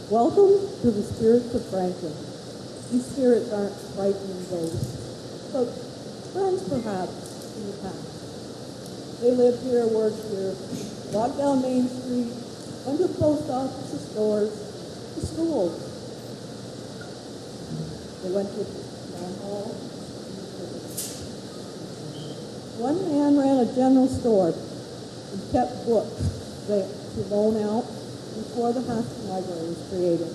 Welcome to the spirits of Franklin. These spirits aren't frightening ghosts, but friends perhaps in the past. They lived here, worked here, walked down Main Street, went to the post office, to stores, to schools. They went to town hall. One man ran a general store and kept books to loan out before the Hoskin Library was created.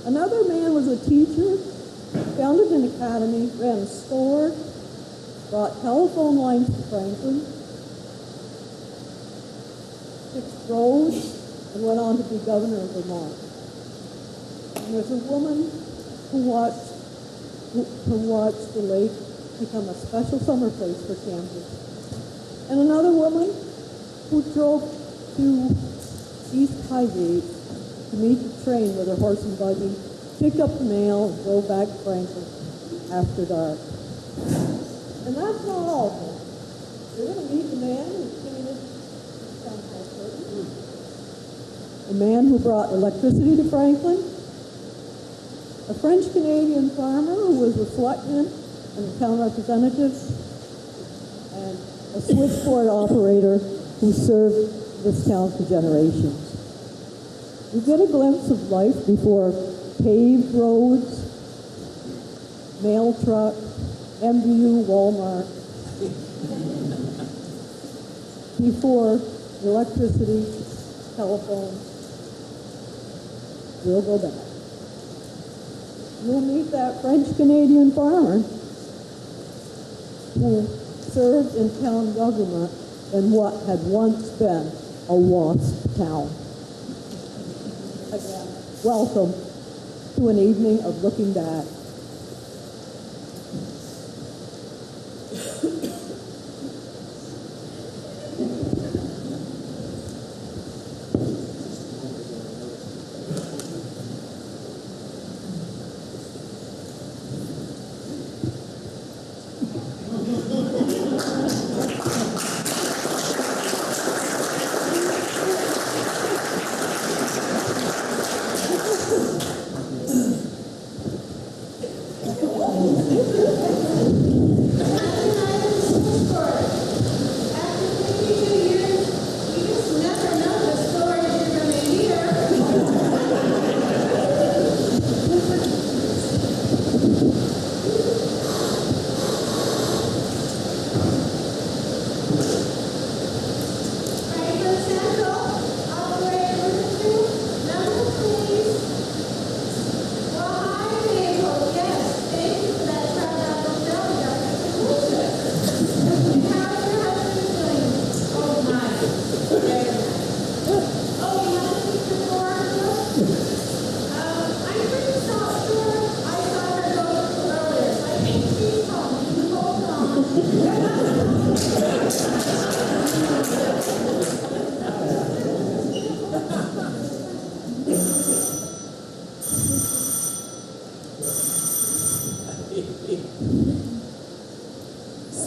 Another man was a teacher, founded an academy, ran a store, brought telephone lines to Franklin, fixed roads, and went on to be governor of Vermont. And there's a woman who watched the lake become a special summer place for campers. And another woman who drove to East Highgate to meet the train with her horse and buggy, picked up the mail, and drove back to Franklin after dark. And that's not all. You're going to meet the man who painted the man who brought electricity to Franklin, a French-Canadian farmer who was a selectman and a town representative, and a switchboard operator who served this town for generations. We get a glimpse of life before paved roads, mail truck, MDU, Walmart, before electricity, telephone. We'll go back. You'll meet that French-Canadian farmer who served in town government in what had once been a WASP town. Again, welcome to an evening of looking back.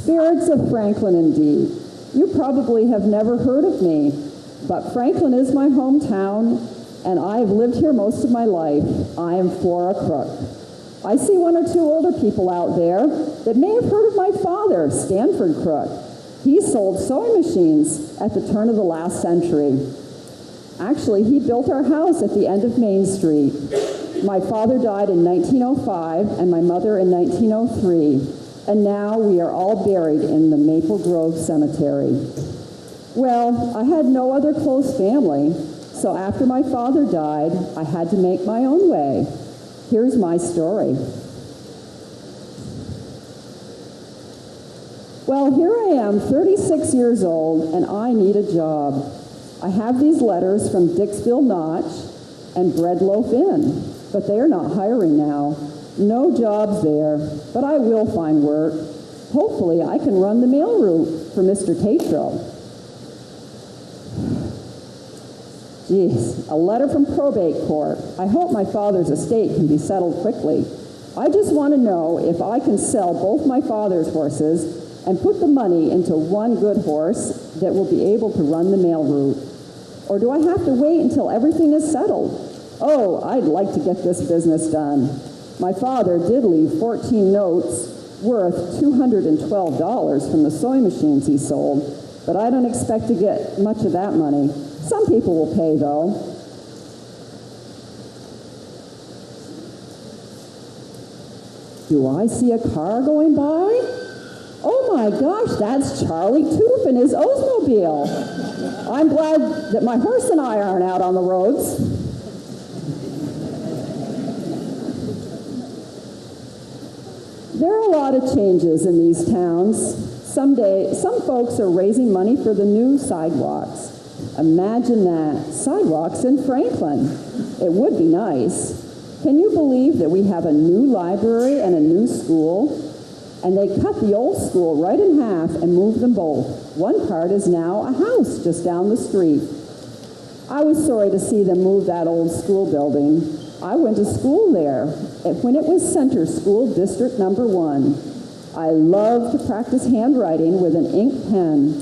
Spirits of Franklin, indeed. You probably have never heard of me, but Franklin is my hometown, and I have lived here most of my life. I am Flora Crook. I see one or two older people out there that may have heard of my father, Stanford Crook. He sold sewing machines at the turn of the last century. Actually, he built our house at the end of Main Street. My father died in 1905 and my mother in 1903. And now we are all buried in the Maple Grove Cemetery. Well, I had no other close family, so after my father died, I had to make my own way. Here's my story. Well, here I am, 36 years old, and I need a job. I have these letters from Dixville Notch and Bread Loaf Inn, but they are not hiring now. No jobs there, but I will find work. Hopefully, I can run the mail route for Mr. Tatro. Geez, a letter from probate court. I hope my father's estate can be settled quickly. I just want to know if I can sell both my father's horses and put the money into one good horse that will be able to run the mail route. Or do I have to wait until everything is settled? Oh, I'd like to get this business done. My father did leave 14 notes worth $212 from the sewing machines he sold, but I don't expect to get much of that money. Some people will pay, though. Do I see a car going by? Oh my gosh, that's Charlie Toof in his Oldsmobile. I'm glad that my horse and I aren't out on the roads. There are a lot of changes in these towns. Someday, some folks are raising money for the new sidewalks. Imagine that, sidewalks in Franklin. It would be nice. Can you believe that we have a new library and a new school? And they cut the old school right in half and moved them both. One part is now a house just down the street. I was sorry to see them move that old school building. I went to school there when it was Center School, District Number 1. I love to practice handwriting with an ink pen,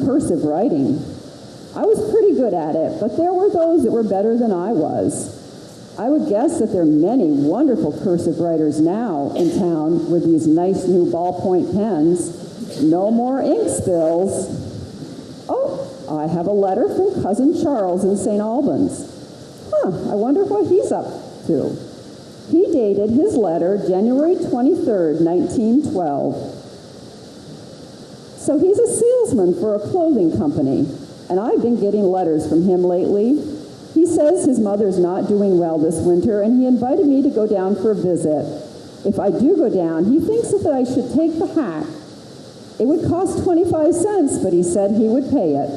cursive writing. I was pretty good at it, but there were those that were better than I was. I would guess that there are many wonderful cursive writers now in town with these nice new ballpoint pens. No more ink spills. Oh, I have a letter from Cousin Charles in St. Albans. I wonder what he's up to. He dated his letter January 23rd, 1912. So he's a salesman for a clothing company, and I've been getting letters from him lately. He says his mother's not doing well this winter, and he invited me to go down for a visit. If I do go down, he thinks that I should take the hack. It would cost 25 cents, but he said he would pay it.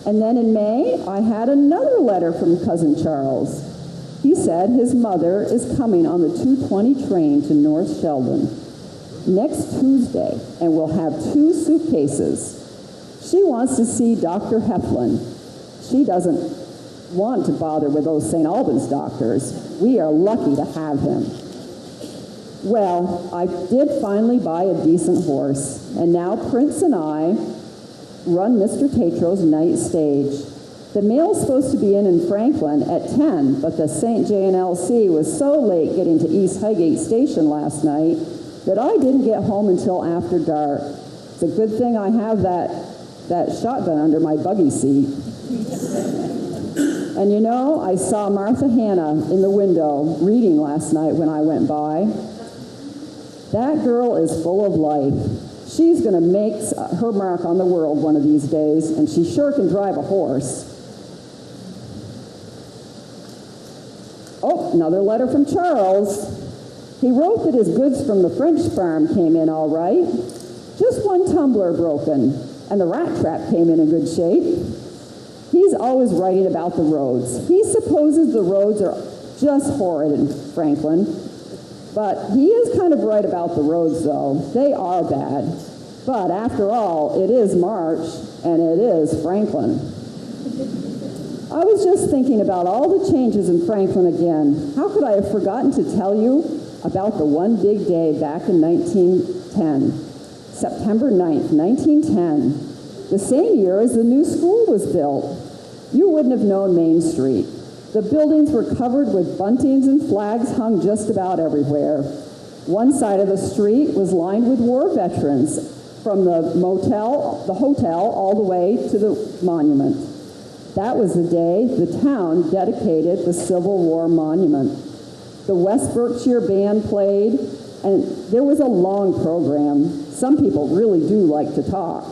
And then in May, I had another letter from Cousin Charles. He said his mother is coming on the 2:20 train to North Sheldon next Tuesday and will have 2 suitcases. She wants to see Dr. Heflin. She doesn't want to bother with those St. Albans doctors. We are lucky to have him. Well, I did finally buy a decent horse, and now Prince and I run Mr. Tatro's night stage. The mail's supposed to be in Franklin at 10, but the St. J&LC was so late getting to East Highgate Station last night that I didn't get home until after dark. It's a good thing I have that shotgun under my buggy seat. And you know, I saw Martha Hanna in the window reading last night when I went by. That girl is full of life. She's going to make her mark on the world one of these days, and she sure can drive a horse. Oh, another letter from Charles. He wrote that his goods from the French farm came in all right. Just one tumbler broken, and the rat trap came in good shape. He's always writing about the roads. He supposes the roads are just horrid in Franklin. But he is kind of right about the roads, though. They are bad. But after all, it is March, and it is Franklin. I was just thinking about all the changes in Franklin again. How could I have forgotten to tell you about the one big day back in 1910, September 9th, 1910, the same year as the new school was built. You wouldn't have known Main Street. The buildings were covered with buntings and flags hung just about everywhere. One side of the street was lined with war veterans, from the hotel, all the way to the monument. That was the day the town dedicated the Civil War monument. The West Berkshire Band played, and there was a long program. Some people really do like to talk.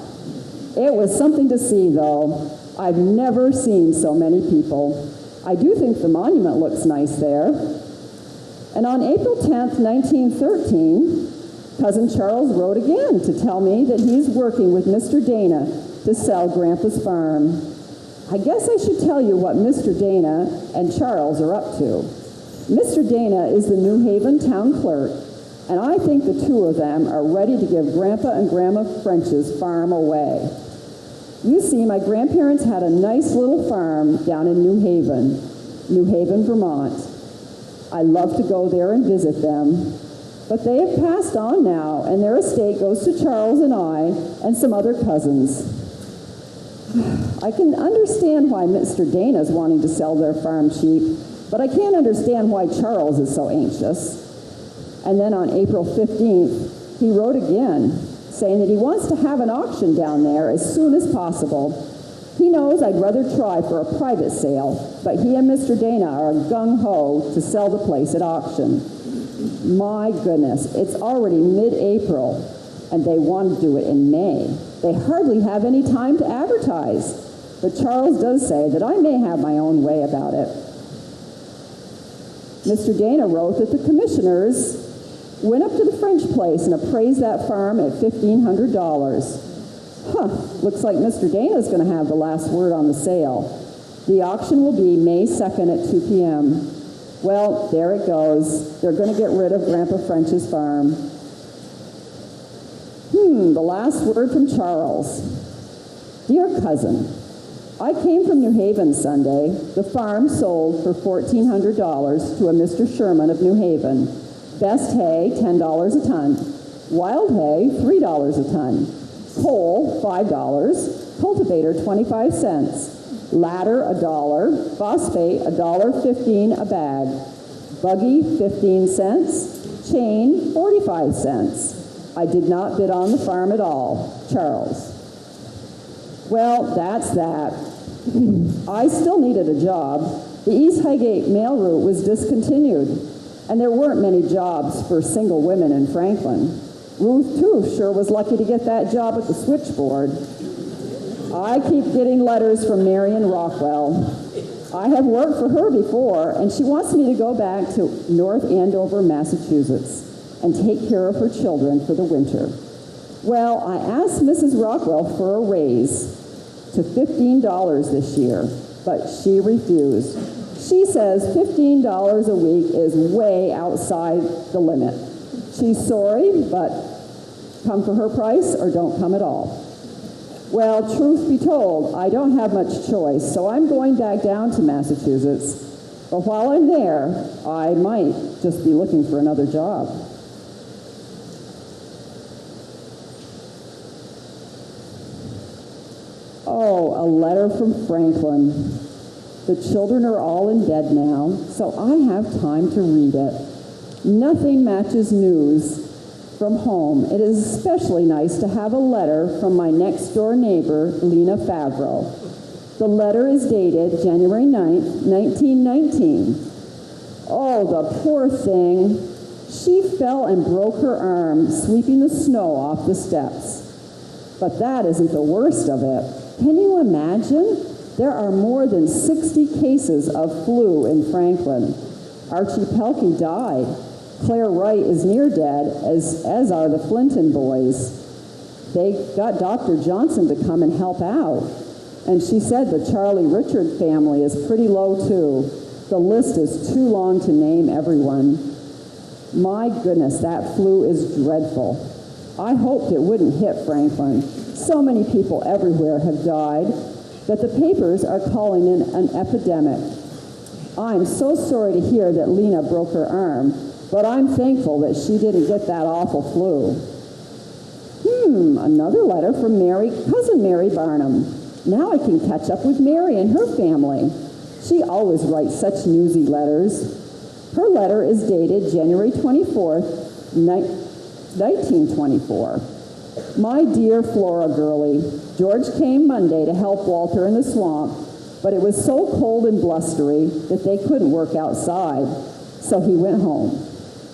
It was something to see, though. I've never seen so many people. I do think the monument looks nice there. And on April 10th, 1913, Cousin Charles wrote again to tell me that he's working with Mr. Dana to sell Grandpa's farm. I guess I should tell you what Mr. Dana and Charles are up to. Mr. Dana is the New Haven town clerk, and I think the two of them are ready to give Grandpa and Grandma French's farm away. You see, my grandparents had a nice little farm down in New Haven, Vermont. I love to go there and visit them, but they have passed on now, and their estate goes to Charles and I and some other cousins. I can understand why Mr. Dana is wanting to sell their farm cheap, but I can't understand why Charles is so anxious. And then on April 15th, he wrote again, saying that he wants to have an auction down there as soon as possible. He knows I'd rather try for a private sale, but he and Mr. Dana are gung-ho to sell the place at auction. My goodness, it's already mid-April, and they want to do it in May. They hardly have any time to advertise, but Charles does say that I may have my own way about it. Mr. Dana wrote that the commissioners went up to the French place and appraised that farm at $1,500. Looks like Mr. Dana is going to have the last word on the sale. The auction will be May 2nd at 2 p.m. Well, there it goes. They're going to get rid of Grandpa French's farm. The last word from Charles. Dear cousin, I came from New Haven Sunday. The farm sold for $1,400 to a Mr. Sherman of New Haven. Best hay, $10 a ton. Wild hay, $3 a ton. Coal, $5. Cultivator, 25 cents. Ladder, $1. Phosphate, $1.15 a bag. Buggy, 15 cents. Chain, 45 cents. I did not bid on the farm at all. Charles. Well, that's that. I still needed a job. The East Highgate mail route was discontinued, and there weren't many jobs for single women in Franklin. Ruth, too, sure was lucky to get that job at the switchboard. I keep getting letters from Marion Rockwell. I have worked for her before, and she wants me to go back to North Andover, Massachusetts, and take care of her children for the winter. Well, I asked Mrs. Rockwell for a raise to $15 this year, but she refused. She says $15 a week is way outside the limit. She's sorry, but come for her price or don't come at all. Well, truth be told, I don't have much choice, so I'm going back down to Massachusetts. But while I'm there, I might just be looking for another job. Oh, a letter from Franklin. The children are all in bed now, so I have time to read it. Nothing matches news from home. It is especially nice to have a letter from my next-door neighbor, Lena Favreau. The letter is dated January 9th, 1919. Oh, the poor thing. She fell and broke her arm sweeping the snow off the steps. But that isn't the worst of it. Can you imagine? There are more than 60 cases of flu in Franklin. Archie Pelkey died. Claire Wright is near dead, as are the Flinton boys. They got Dr. Johnson to come and help out. And she said the Charlie Richard family is pretty low, too. The list is too long to name everyone. My goodness, that flu is dreadful. I hoped it wouldn't hit Franklin. So many people everywhere have died that the papers are calling it an epidemic. I'm so sorry to hear that Lena broke her arm, but I'm thankful that she didn't get that awful flu. Another letter from cousin Mary Barnum. Now I can catch up with Mary and her family. She always writes such newsy letters. Her letter is dated January 24th, 1924. My dear Flora girlie, George came Monday to help Walter in the swamp, but it was so cold and blustery that they couldn't work outside, so he went home.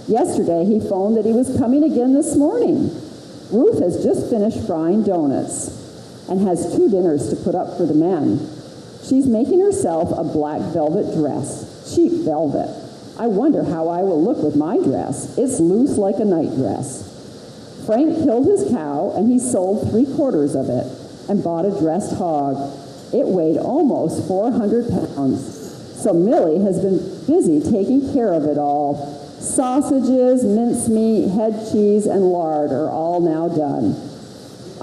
Yesterday he phoned that he was coming again this morning. Ruth has just finished frying donuts and has 2 dinners to put up for the men. She's making herself a black velvet dress, cheap velvet. I wonder how I will look with my dress. It's loose like a nightdress. Frank killed his cow, and he sold 3/4 of it and bought a dressed hog. It weighed almost 400 pounds. So Millie has been busy taking care of it all. Sausages, mincemeat, head cheese, and lard are all now done.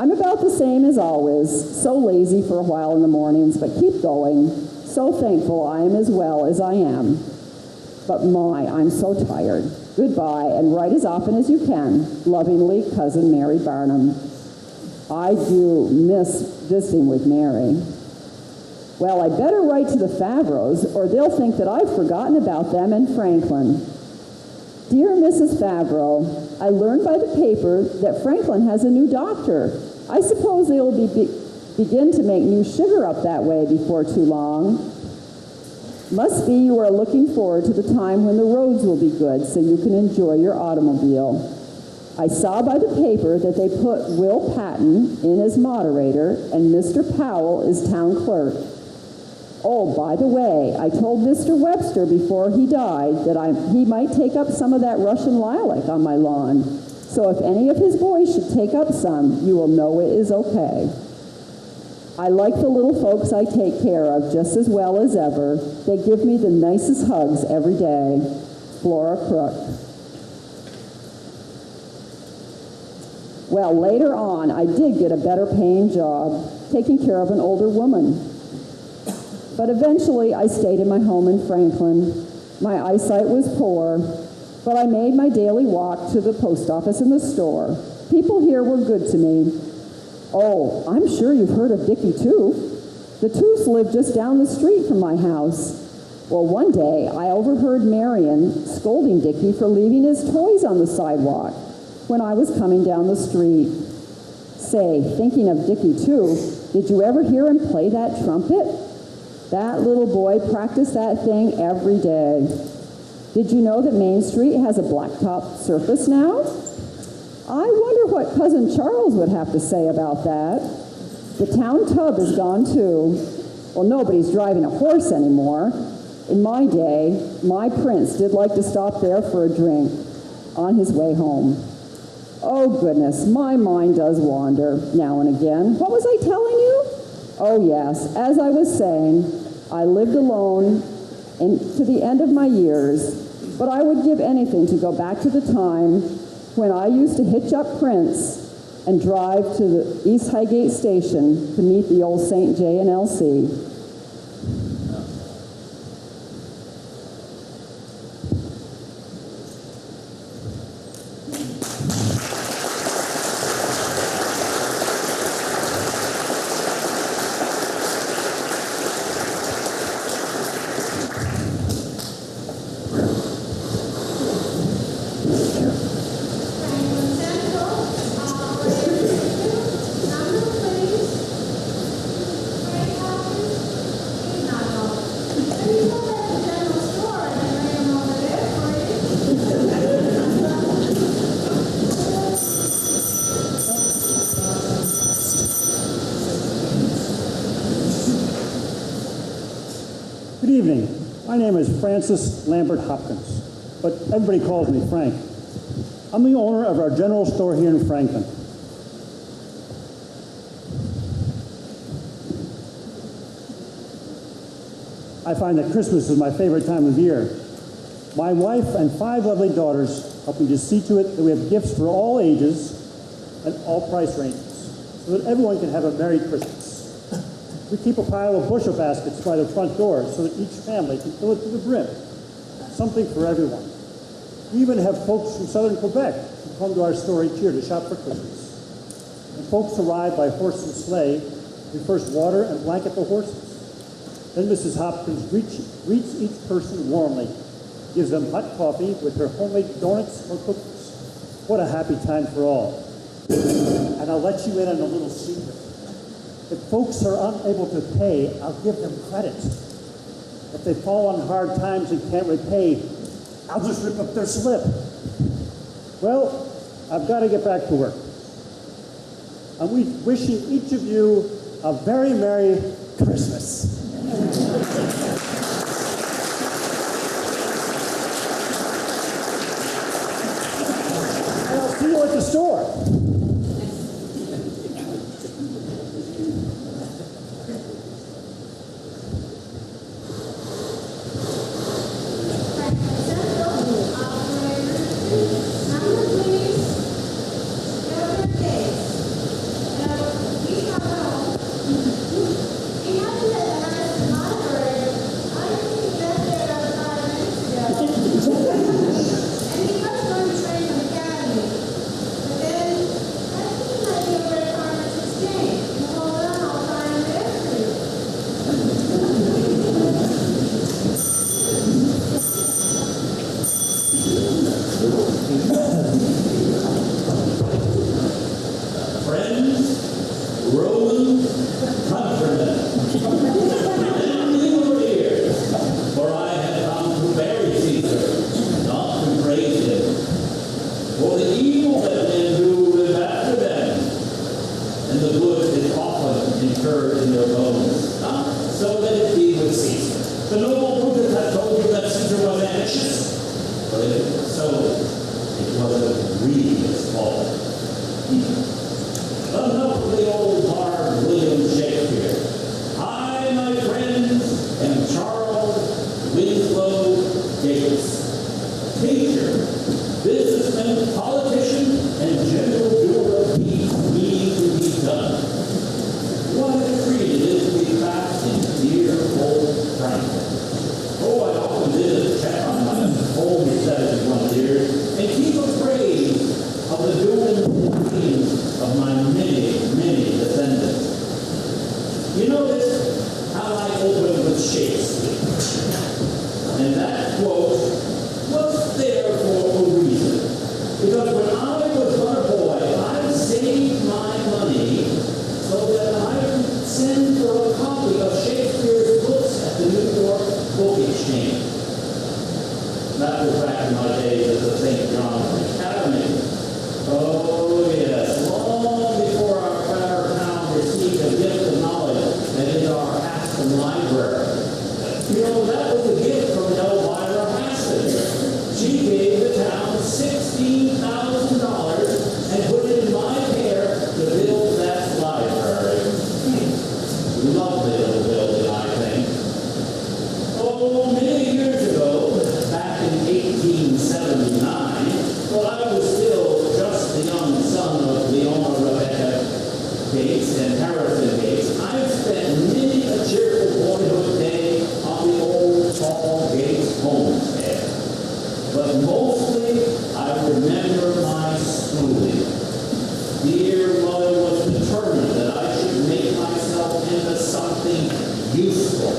I'm about the same as always, so lazy for a while in the mornings, but keep going. So thankful I am as well as I am. But my, I'm so tired. Goodbye, and write as often as you can. Lovingly, Cousin Mary Barnum. I do miss visiting with Mary. Well, I better write to the Favreaus, or they'll think that I've forgotten about them and Franklin. Dear Mrs. Favreau, I learned by the paper that Franklin has a new doctor. I suppose they will begin to make new sugar up that way before too long. Must be you are looking forward to the time when the roads will be good so you can enjoy your automobile. I saw by the paper that they put Will Patton in as moderator and Mr. Powell is town clerk. Oh, by the way, I told Mr. Webster before he died that he might take up some of that Russian lilac on my lawn. So if any of his boys should take up some, you will know it is okay. I like the little folks I take care of just as well as ever. They give me the nicest hugs every day. Flora Crook. Well, later on, I did get a better paying job, taking care of an older woman. But eventually, I stayed in my home in Franklin. My eyesight was poor, but I made my daily walk to the post office and the store. People here were good to me. Oh, I'm sure you've heard of Dickie Toof. The Toofs live just down the street from my house. Well, one day, I overheard Marion scolding Dickie for leaving his toys on the sidewalk when I was coming down the street. Say, thinking of Dickie Toof, did you ever hear him play that trumpet? That little boy practiced that thing every day. Did you know that Main Street has a blacktop surface now? I wonder what Cousin Charles would have to say about that. The town tub is gone too. Well, nobody's driving a horse anymore. In my day, my prince did like to stop there for a drink on his way home. Oh goodness, my mind does wander now and again. What was I telling you? Oh yes, as I was saying, I lived alone to the end of my years, but I would give anything to go back to the time when I used to hitch up Prince and drive to the East Highgate Station to meet the old St. J and LC. Good evening. My name is Francis Lambert Hopkins, but everybody calls me Frank. I'm the owner of our general store here in Franklin. I find that Christmas is my favorite time of year. My wife and 5 lovely daughters help me to see to it that we have gifts for all ages and all price ranges, so that everyone can have a Merry Christmas. We keep a pile of bushel baskets by the front door so that each family can fill it to the brim. Something for everyone. We even have folks from southern Quebec who come to our store each year to shop for Christmas. When folks arrive by horse and sleigh, we first water and blanket the horses. Then Mrs. Hopkins greets each person warmly, gives them hot coffee with her homemade donuts or cookies. What a happy time for all. And I'll let you in on a little secret. If folks are unable to pay, I'll give them credit. If they fall on hard times and can't repay, I'll just rip up their slip. Well, I've got to get back to work. I'm wishing each of you a very Merry Christmas. And I'll see you at the store. heard in their bones. So let it be with Caesar. The noble Brutus had told you that Caesar was ambitious, but if it was so, it was a grievous fault. Enough of the old hard William Shakespeare. I, my friends, am Charles Winslow Gates. Teacher, businessman, politician, and general doer of deeds need to be done. What a treat it is to be back in dear old Franklin. Oh, I often visit check on my old 71 years and keep appraised of the doings and dreams of my many, many descendants. You notice how I opened with Shakespeare. And that quote was there for a reason. Because when I was but a boy, I saved my money so that I could send for a copy of Shakespeare's books at the New York Book Exchange. That was back in my days at the St. John's Academy. Oh, yes, long before our fair town received a gift of knowledge that is our Aston Library. You know, that was a gift from Elvira Aston. She gave the town $16,000 and put it in my care to build that library. Lovely little building, I think. Oh, many years ago, back in 1879, well, I was still just the young son of Leona Rebecca Gates and Harrison Gates. I've spent many a cheerful boyhood day on the old tall Gates homestead. But mostly, I remember my schooling. Dear mother was determined that I should make myself into something useful.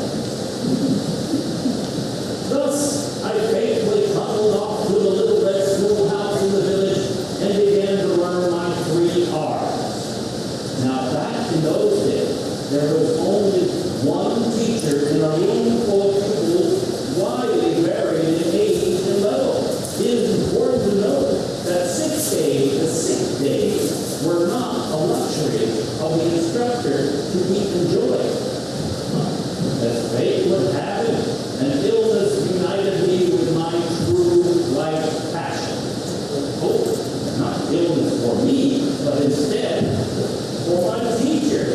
Thus, I faithfully tumbled off to the little red schoolhouse in the village and began to learn my 3 R's. Now, back in those days, there was only one teacher in a room full of pupils widely varied in age and level. It is important to note that the sick days, were not a luxury of the instructor to be enjoyed. As fate would have it, an illness united me with my true life passion. Oh, not illness for me, but instead for my teacher.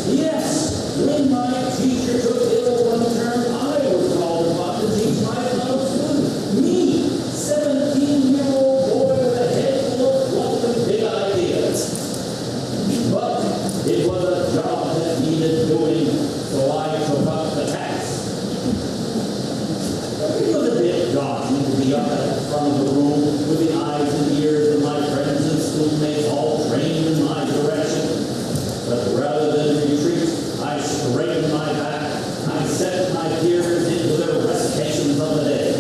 Yes, when my teacher took ill one term, I was called upon to teach my fellow students. Me, 17-year-old boy with a head full of fluff and big ideas. But it was a job that needed doing, so I took up the task. It was a bit daunting to be up at the front of the room with the eyes and ears of my friends and schoolmates all trained in my direction. But rather than retreat, I straightened my back. I set my hearers into their recitations of the day.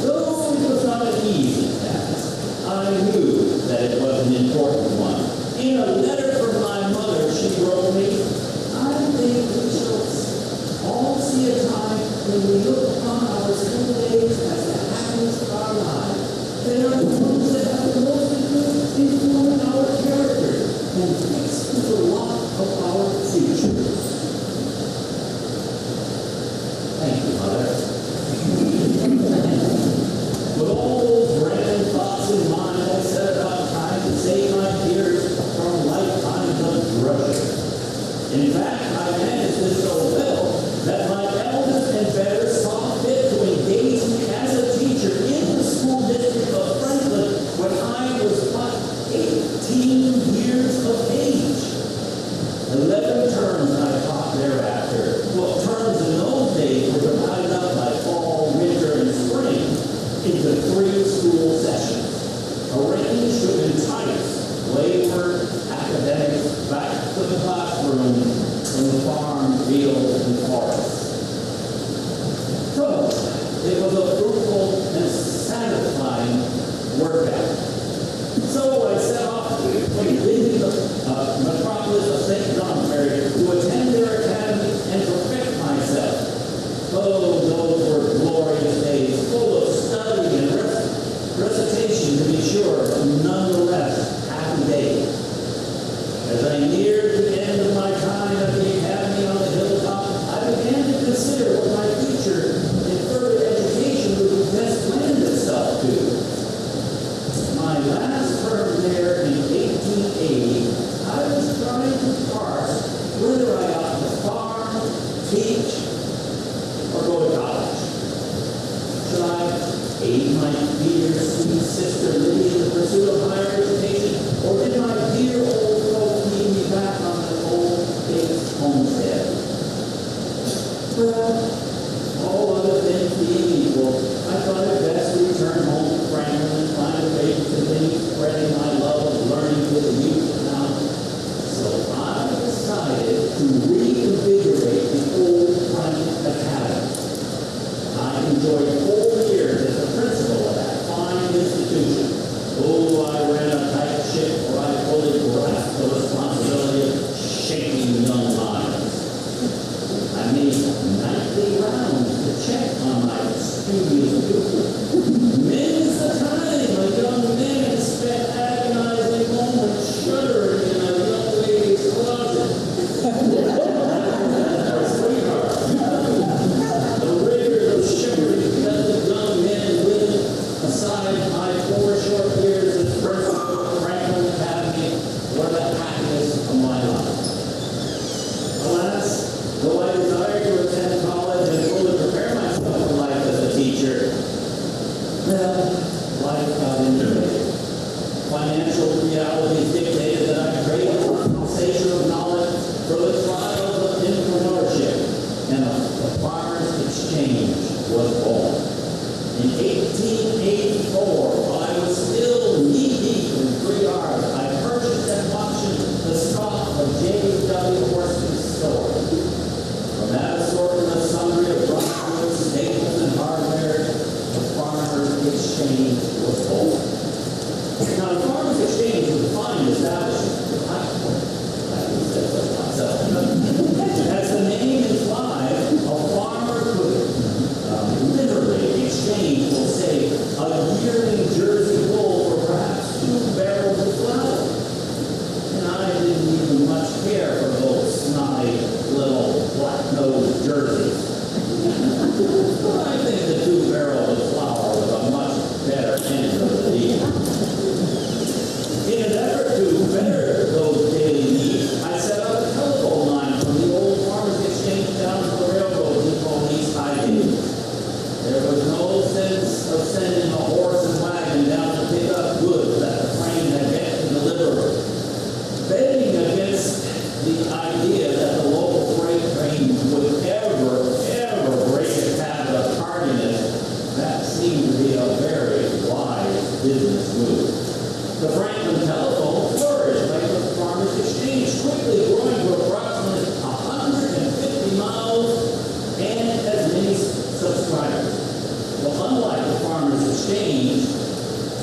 Though it was not an easy task, I knew that it was an important one. In a letter from my mother, she wrote me, I think we shall all see a time when we look upon our school days as the happiest of our lives. They are the ones that have the most interest in forming our character and fixed to the lot of our future. Thank you, Mother. With all those grand thoughts in mind, I set about trying to save my peers from lifetimes of drudgery. In fact, I managed this so well that my eldest and better saw fit to engage me as a teacher in the school district of Franklin when I was but 18 years of age. 11 terms I taught thereafter. Well, terms in those days were divided up by fall, winter, and spring into 3 school sessions, arranged to entice wayward academics back to the classroom from the farm, fields, and forests. So, it was a fruitful and satisfying workout. So I set off to visit the metropolis of St. John's to attend their academy and perfect myself. Oh, those were glorious days, full of study and recitation, to be sure, but nonetheless happy days. As I neared the end of my time Well, all other things being equal, I thought it best to return home to Franklin and find a way to continue spreading my love of learning to the youth of town. So I decided to reinvigorate the old Franklin Academy. I enjoyed 4 years as a principal of that fine institution. Oh, I ran a tight ship where I fully grasped the responsibility of shaping young minds. I made nightly rounds to check on my studious pupils. Many's the time a young man spent agonizing moments shuddering in a young lady's closet. Sweetheart, the rigors of chivalry that the young men and women, aside my 4 short years as principal of Franklin Academy, were the happiest of my life. Alas, though I desired to attend college and fully prepare myself for life as a teacher, well, life got in the way. Financial realities dictated that I traded compensation of knowledge for the trials of entrepreneurship, and the Farmers Exchange was born. In 1884, while I was still knee-deep in free art, I purchased at auction the stock of J.W. Horsley's store. From that assortment of sundry of goods, staples, and hardware, the Farmers Exchange was born. Now, the Farmers Exchange was a fine establishment. I said so myself. As the name implies, a farmer could literally exchange, we'll say, a yearling Jersey bull for perhaps 2 barrels of flour. And I didn't even much care for those snotty little black-nosed jerseys. But I think the 2 barrels of flour was a much better end of the deal. In an effort to better those daily needs, I set up a telephone line from the old Farmers Exchange down to the railroad depot East Highgate. There was no sense of sending a horse and wagon down to pick up goods that the train had yet to deliver. Betting against the idea that the local freight train would ever break a habit of tardiness, that seemed to be a very wise business move. The Franklin telephone flourished like the Farmers Exchange, quickly growing to approximately 150 miles and as many subscribers. Well, unlike the Farmers Exchange,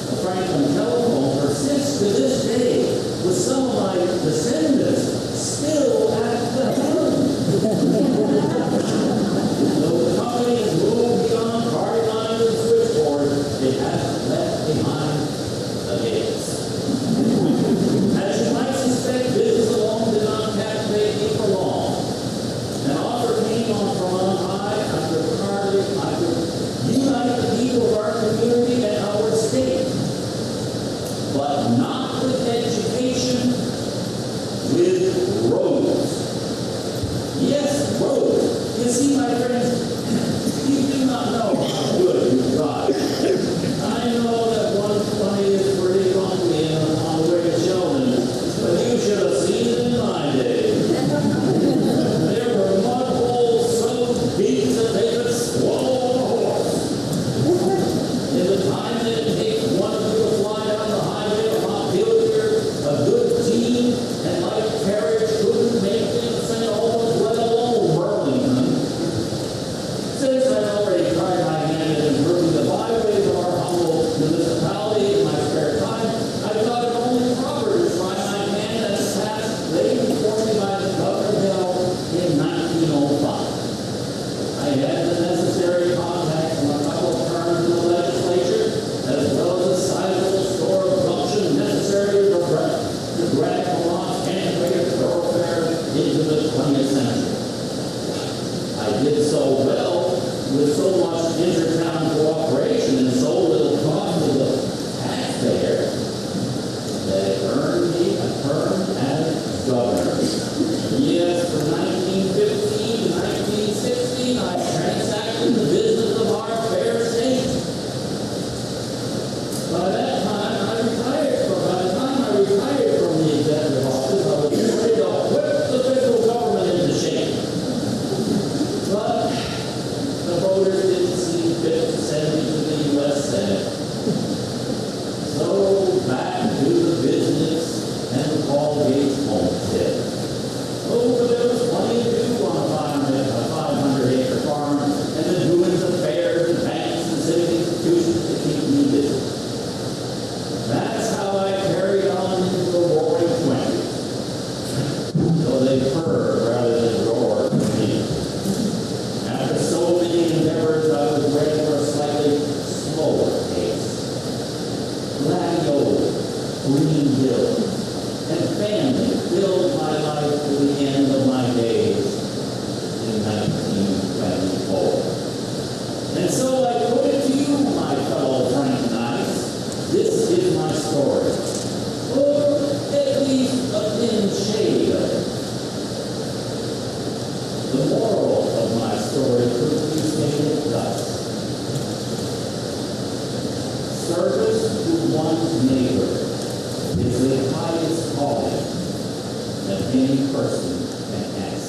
the Franklin telephone persists to this day with some of my descendants still at the helm. Though the company has moved beyond party lines and switchboards, it hasn't left behind the gates. As you might suspect, business alone did not captivate me for long. An offer came on from on high. I could unite the people of our community and our state, but not with education, with roads. Yes, roads. You see, my friends, you do not know how good you've got. I know that 120 is pretty funky on the way to Sheldon, but you should have seen it in my day. There were mud holes so deep that they could swallow a horse. In the time that it takes one of you to fly down the highway of Montpelier, a good team and light carriage couldn't make things St. Albans, let alone Burlington. Since I've already tried my hand at improving the byways of our humble municipality in my spare time, I thought it only proper to try my hand at the task laid before me by the Governor General in 1905. I had the necessary contacts from a couple of terms in the legislature, as well as a sizable store of gumption necessary to drag Vermont's antiquated thoroughfare into the 20th century. I did so well with so much inter-town cooperation and so little cost to the taxpayer that it earned me a term as governor. Yes, from 1915 to 1916, I transacted the business of our fair state. By the time I retired from the executive office, I was ready to whip the federal government into shape. But The moral of my story quickly stated thus: service to one's neighbor is the highest calling that any person can ask.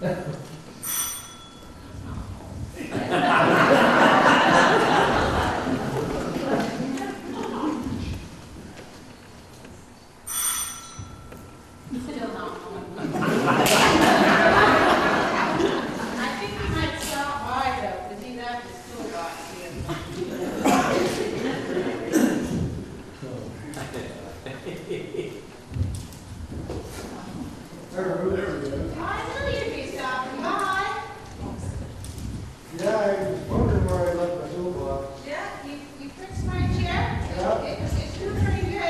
Thank you.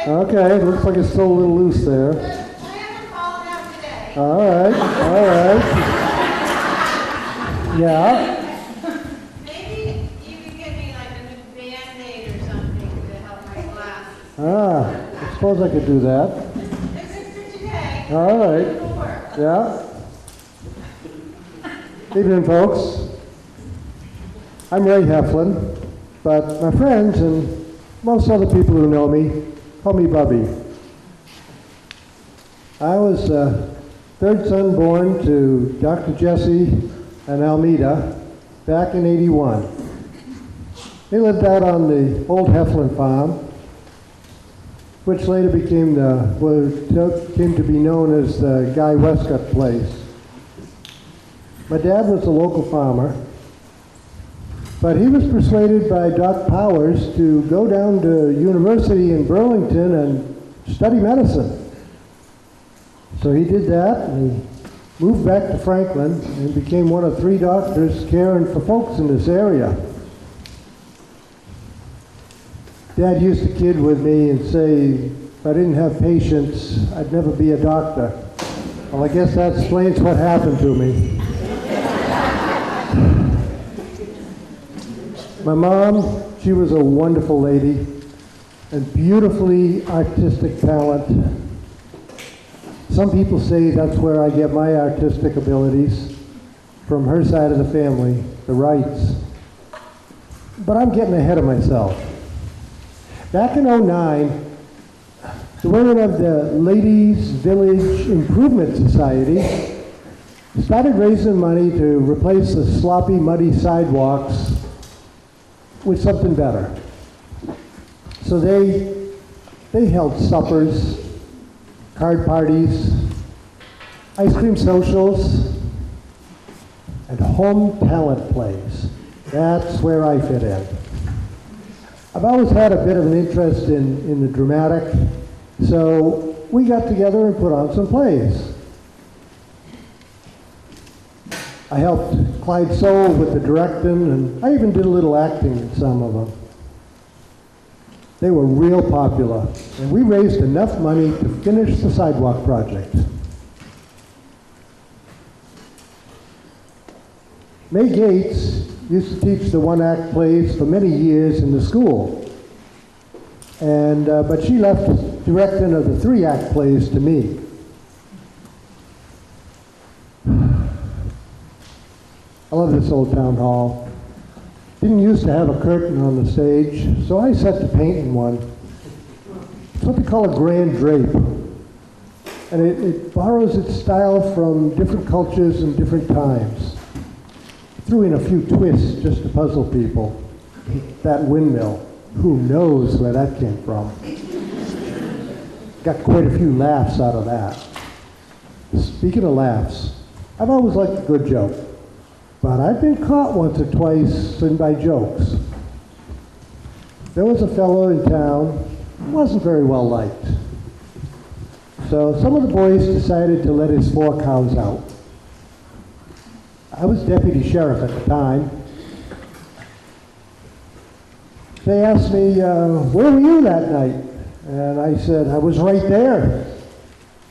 Okay, looks like it's still a little loose there. I haven't fallen out today. All right. Yeah. Maybe you can give me like a new Band-Aid or something to help my glasses. I suppose I could do that. This is for today. All right. It'll work. Yeah. Evening, folks. I'm Ray Heflin, but my friends and most other people who know me call me Bubby. I was third son born to Dr. Jesse and Almeida back in '81. They lived out on the old Heflin farm, which later became came to be known as the Guy Westcott place. My dad was a local farmer, but he was persuaded by Doc Powers to go down to university in Burlington and study medicine. So he did that, and he moved back to Franklin and became one of 3 doctors caring for folks in this area. Dad used to kid with me and say, if I didn't have patience, I'd never be a doctor. Well, I guess that explains what happened to me. My mom, she was a wonderful lady and beautifully artistic talent. Some people say that's where I get my artistic abilities, from her side of the family, the Wrights. But I'm getting ahead of myself. Back in '09, the women of the Ladies Village Improvement Society started raising money to replace the sloppy, muddy sidewalks with something better. So they held suppers, card parties, ice cream socials, and home talent plays. That's where I fit in. I've always had a bit of an interest in the dramatic, So we got together and put on some plays. I helped Clyde Soule with the directing, and I even did a little acting in some of them. They were real popular, and we raised enough money to finish the sidewalk project. May Gates used to teach the one-act plays for many years in the school, and but she left directing of the three-act plays to me. I love this old town hall. Didn't used to have a curtain on the stage, so I set to painting one. It's what they call a grand drape. And it borrows its style from different cultures and different times. Threw in a few twists just to puzzle people. That windmill, who knows where that came from? Got quite a few laughs out of that. Speaking of laughs, I've always liked a good joke. But I've been caught once or twice in my jokes. There was a fellow in town who wasn't very well liked. So some of the boys decided to let his 4 cows out. I was deputy sheriff at the time. They asked me, where were you that night? And I said, I was right there.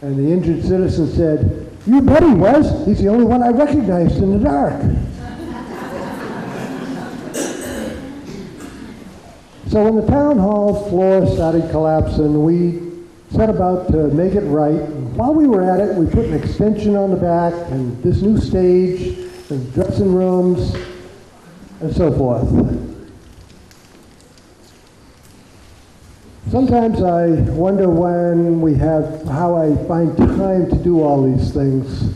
And the injured citizen said, you bet he was. He's the only one I recognized in the dark. So when the town hall floor started collapsing, we set about to make it right. And while we were at it, we put an extension on the back and this new stage and dressing rooms and so forth. Sometimes I wonder how I find time to do all these things.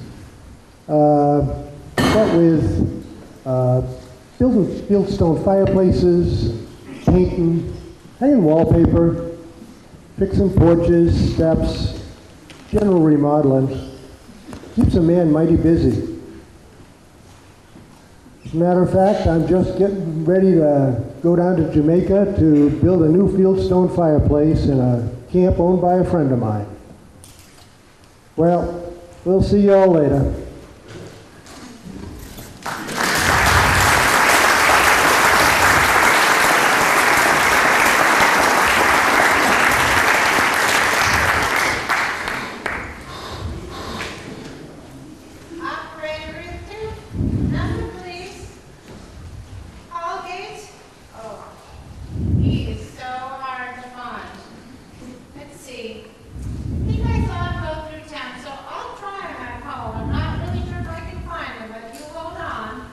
Start with building fieldstone fireplaces, painting, hanging wallpaper, fixing porches, steps, general remodeling. Keeps a man mighty busy. As a matter of fact, I'm just getting ready to go down to Jamaica to build a new fieldstone fireplace in a camp owned by a friend of mine. Well, we'll see you all later. Operator Richter, number please. Paul Gates? Oh, he is so hard to find. Let's see. I think I saw him go through town, so I'll try him at home. I'm not really sure if I can find him, but you hold on.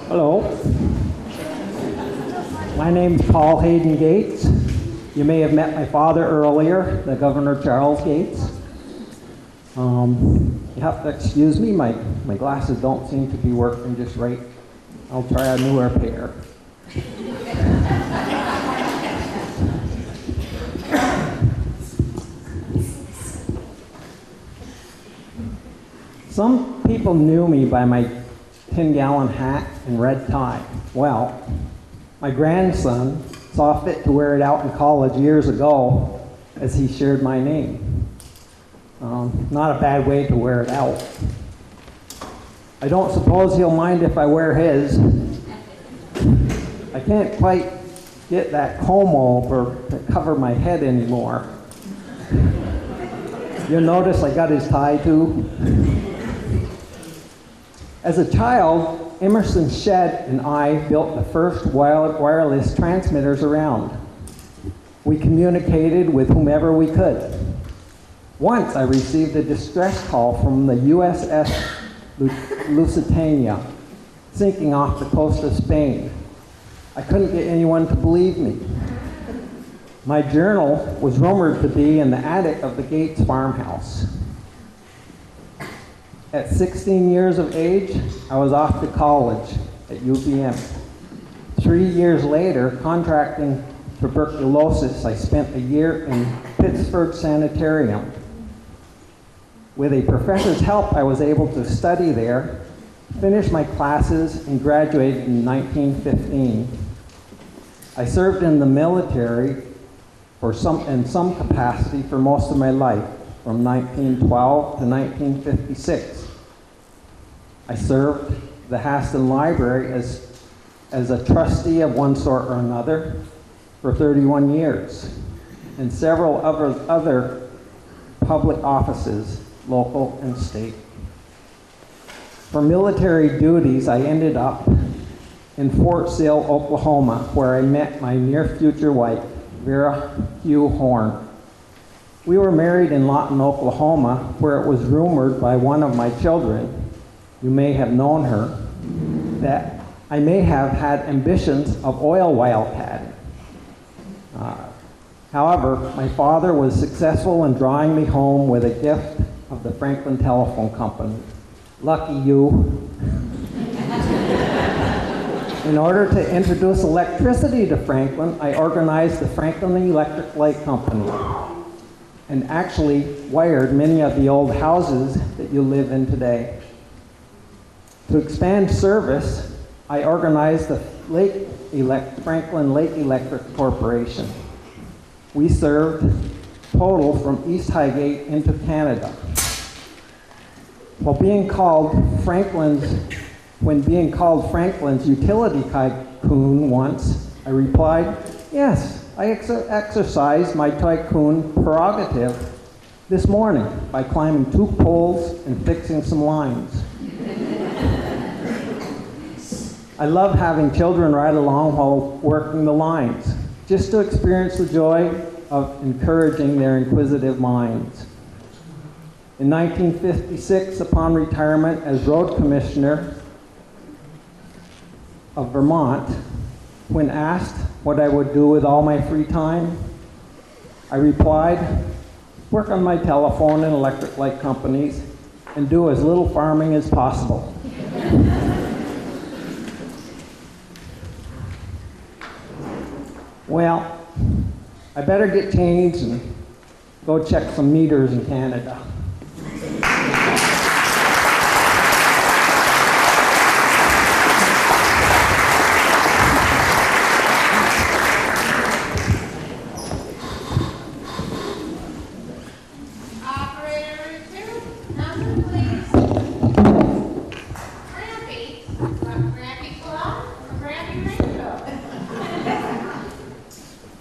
Hello. My name's Paul Hayden Gates. You may have met my father earlier, the Governor Charles Gates. You have to excuse me, my glasses don't seem to be working just right. I'll try a newer pair. Some people knew me by my 10-gallon hat and red tie. Well, my grandson saw fit to wear it out in college years ago as he shared my name. Not a bad way to wear it out. I don't suppose he'll mind if I wear his. I can't quite get that comb over to cover my head anymore. You'll notice I got his tie too. As a child, Emerson Shedd and I built the first wireless transmitters around. We communicated with whomever we could. Once I received a distress call from the USS Lusitania, sinking off the coast of Spain. I couldn't get anyone to believe me. My journal was rumored to be in the attic of the Gates farmhouse. At 16 years of age, I was off to college at UVM. 3 years later, contracting tuberculosis, I spent a year in Pittsburgh Sanitarium. With a professor's help, I was able to study there, finish my classes, and graduated in 1915. I served in the military in some capacity for most of my life, from 1912 to 1956. I served the Haston Library as a trustee of one sort or another for 31 years, and several other public offices, local and state. For military duties, I ended up in Fort Sill, Oklahoma, where I met my near future wife, Vera Hugh Horn. We were married in Lawton, Oklahoma, where it was rumored by one of my children, you may have known her, that I may have had ambitions of oil wildcatting. However, my father was successful in drawing me home with a gift of the Franklin Telephone Company. Lucky you. In order to introduce electricity to Franklin, I organized the Franklin Electric Light Company and actually wired many of the old houses that you live in today. To expand service, I organized the Franklin Lake Electric Corporation. We served total from East Highgate into Canada. When being called Franklin's utility tycoon once, I replied, yes, I exercised my tycoon prerogative this morning by climbing 2 poles and fixing some lines. I love having children ride along while working the lines, just to experience the joy of encouraging their inquisitive minds. In 1956, upon retirement as road commissioner of Vermont, when asked what I would do with all my free time, I replied, work on my telephone and electric light companies and do as little farming as possible. Well, I better get changed and go check some meters in Canada. Operator 2, number please. Grampy Club or Grampy Ringo?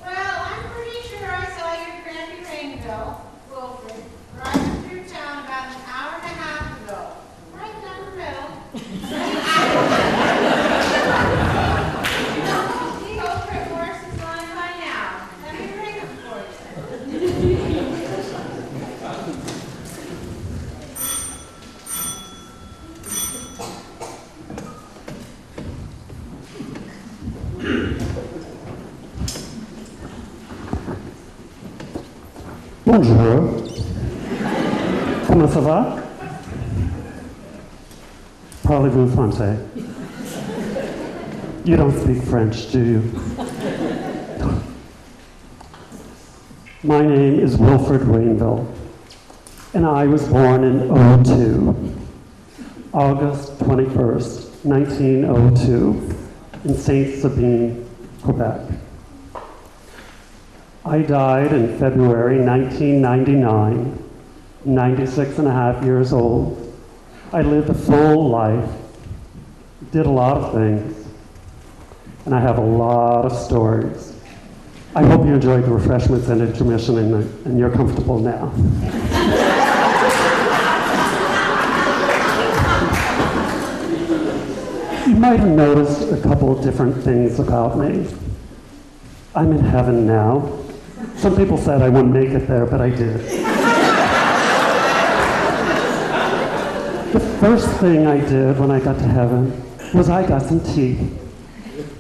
Well, I'm pretty sure I saw your Grampy Ringo, Wilfred, driving through town about an hour and a half ago. Right down the road. The old red horse is lying by now. Let me ring him for you. Bonjour. Comment ça va? Parlez-vous français? You don't speak French, do you? My name is Wilfred Rainville, and I was born in '02, August 21st, 1902, in Saint-Sabine, Quebec. I died in February 1999, 96 and a half years old. I lived a full life, did a lot of things, and I have a lot of stories. I hope you enjoyed the refreshments and intermission and you're comfortable now. You might have noticed a couple of different things about me. I'm in heaven now. Some people said I wouldn't make it there, but I did. The first thing I did when I got to heaven was I got some teeth.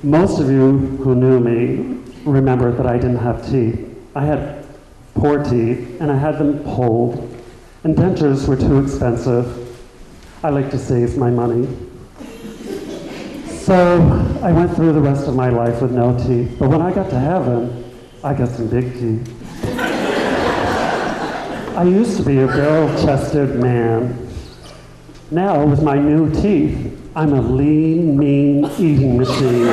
Most of you who knew me remember that I didn't have teeth. I had poor teeth, and I had them pulled, and dentures were too expensive. I like to save my money. So I went through the rest of my life with no teeth, but when I got to heaven, I got some big teeth. I used to be a barrel-chested man. Now, with my new teeth, I'm a lean, mean eating machine.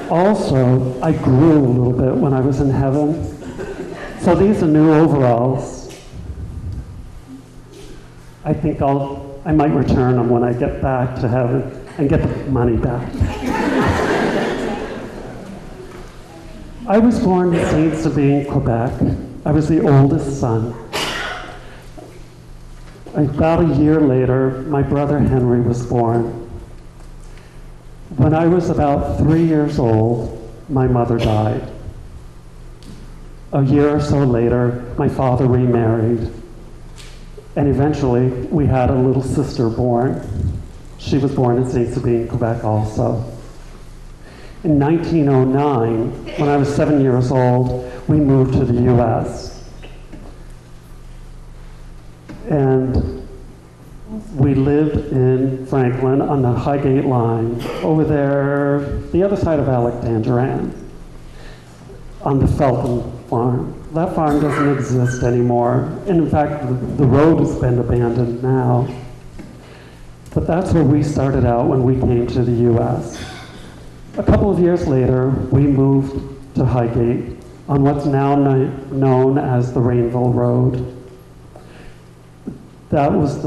Also, I grew a little bit when I was in heaven. So these are new overalls. I think I might return them when I get back to heaven and get the money back. I was born in Saint-Sabine, Quebec. I was the oldest son. About a year later, my brother Henry was born. When I was about 3 years old, my mother died. A year or so later, my father remarried. And eventually, we had a little sister born. She was born in Saint-Sabine, Quebec also. In 1909, when I was 7 years old, we moved to the US. And we lived in Franklin on the Highgate line, over there, the other side of Alexandria, on the Felton farm. That farm doesn't exist anymore. And in fact, the road has been abandoned now. But that's where we started out when we came to the US. A couple of years later, we moved to Highgate on what's now known as the Rainville Road. That was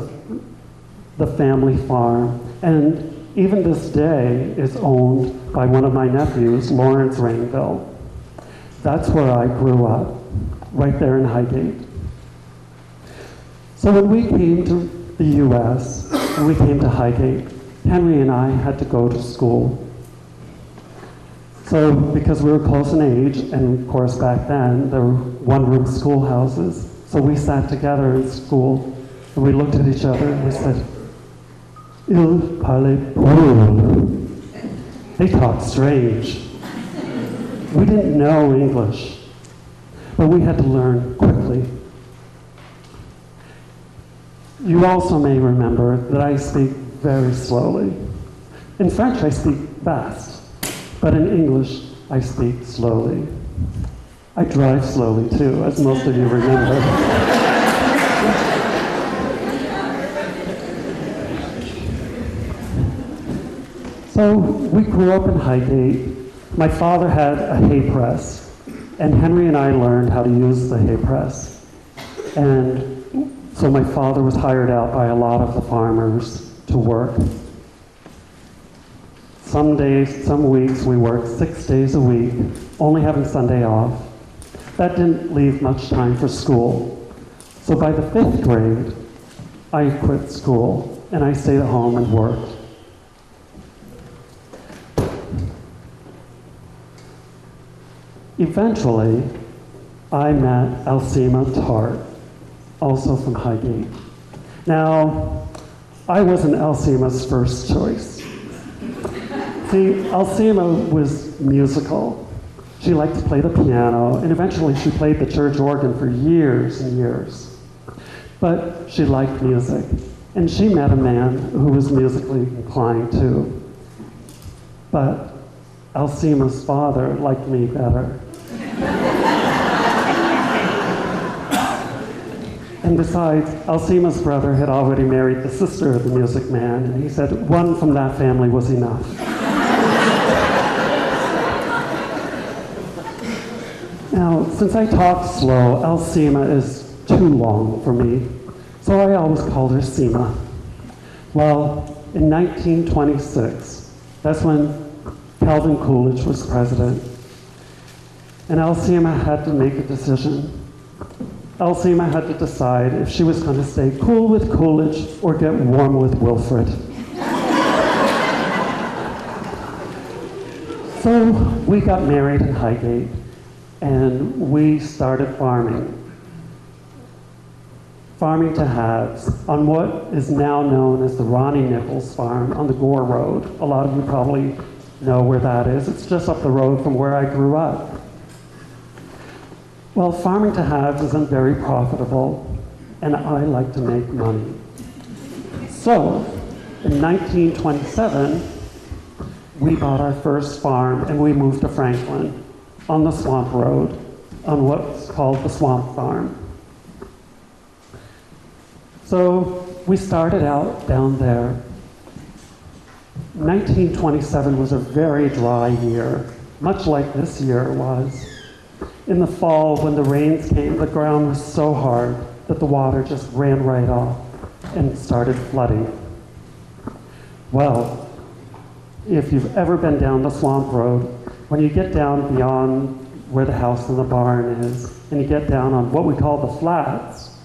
the family farm, and even this day is owned by one of my nephews, Lawrence Rainville. That's where I grew up, right there in Highgate. So when we came to the US, and we came to Highgate, Henry and I had to go to school. So because we were close in age, and of course back then, there were one-room schoolhouses, so we sat together in school, and we looked at each other and we said, "Il parle drôle." They talked strange. We didn't know English, but we had to learn quickly. You also may remember that I speak very slowly. In French, I speak fast, but in English, I speak slowly. I drive slowly too, as most of you remember. So we grew up in Highgate. My father had a hay press, and Henry and I learned how to use the hay press. And so my father was hired out by a lot of the farmers to work. Some days, some weeks, we worked 6 days a week, only having Sunday off. That didn't leave much time for school. So by the 5th grade, I quit school, and I stayed at home and worked. Eventually, I met Alcima Tart, also from Highgate. Now, I wasn't Alcima's first choice. See, Alcima was musical. She liked to play the piano, and eventually she played the church organ for years and years. But she liked music, and she met a man who was musically inclined too. But Alcima's father liked me better. And besides, Alcima's brother had already married the sister of the music man, and he said one from that family was enough. Now, since I talk slow, Alcima is too long for me, so I always called her Cima. Well, in 1926, that's when Calvin Coolidge was president, and Alcima had to make a decision. Alcima had to decide if she was going to stay cool with Coolidge or get warm with Wilfred. So we got married in Highgate, and we started farming. Farming to halves on what is now known as the Ronnie Nichols farm on the Gore Road. A lot of you probably know where that is. It's just up the road from where I grew up. Well, farming to halves isn't very profitable, and I like to make money. So, in 1927, we bought our first farm and we moved to Franklin on the Swamp Road on what's called the Swamp Farm. So we started out down there. 1927 was a very dry year, much like this year was. In the fall, when the rains came, the ground was so hard that the water just ran right off and started flooding. Well, if you've ever been down the Swamp Road, when you get down beyond where the house and the barn is, and you get down on what we call the flats,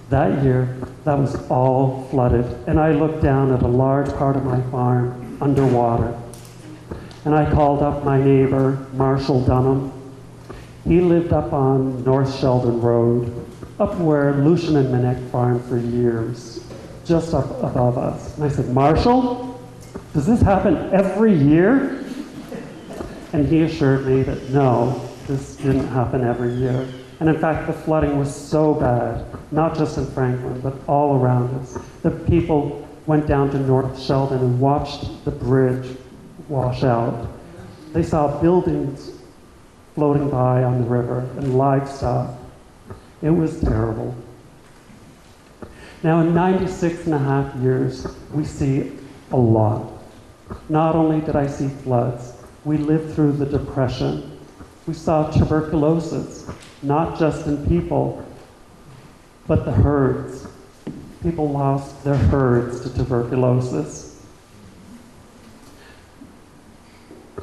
that year, that was all flooded. And I looked down at a large part of my farm underwater. And I called up my neighbor, Marshall Dunham. He lived up on North Sheldon Road, up where Lucian and Minnick farmed for years, just up above us. And I said, Marshall, does this happen every year? And he assured me that no, this didn't happen every year. And in fact, the flooding was so bad, not just in Franklin, but all around us, that people went down to North Sheldon and watched the bridge wash out. They saw buildings floating by on the river and livestock. It was terrible. Now, in 96 and a half years, we see a lot. Not only did I see floods, we lived through the Depression. We saw tuberculosis, not just in people, but the herds. People lost their herds to tuberculosis.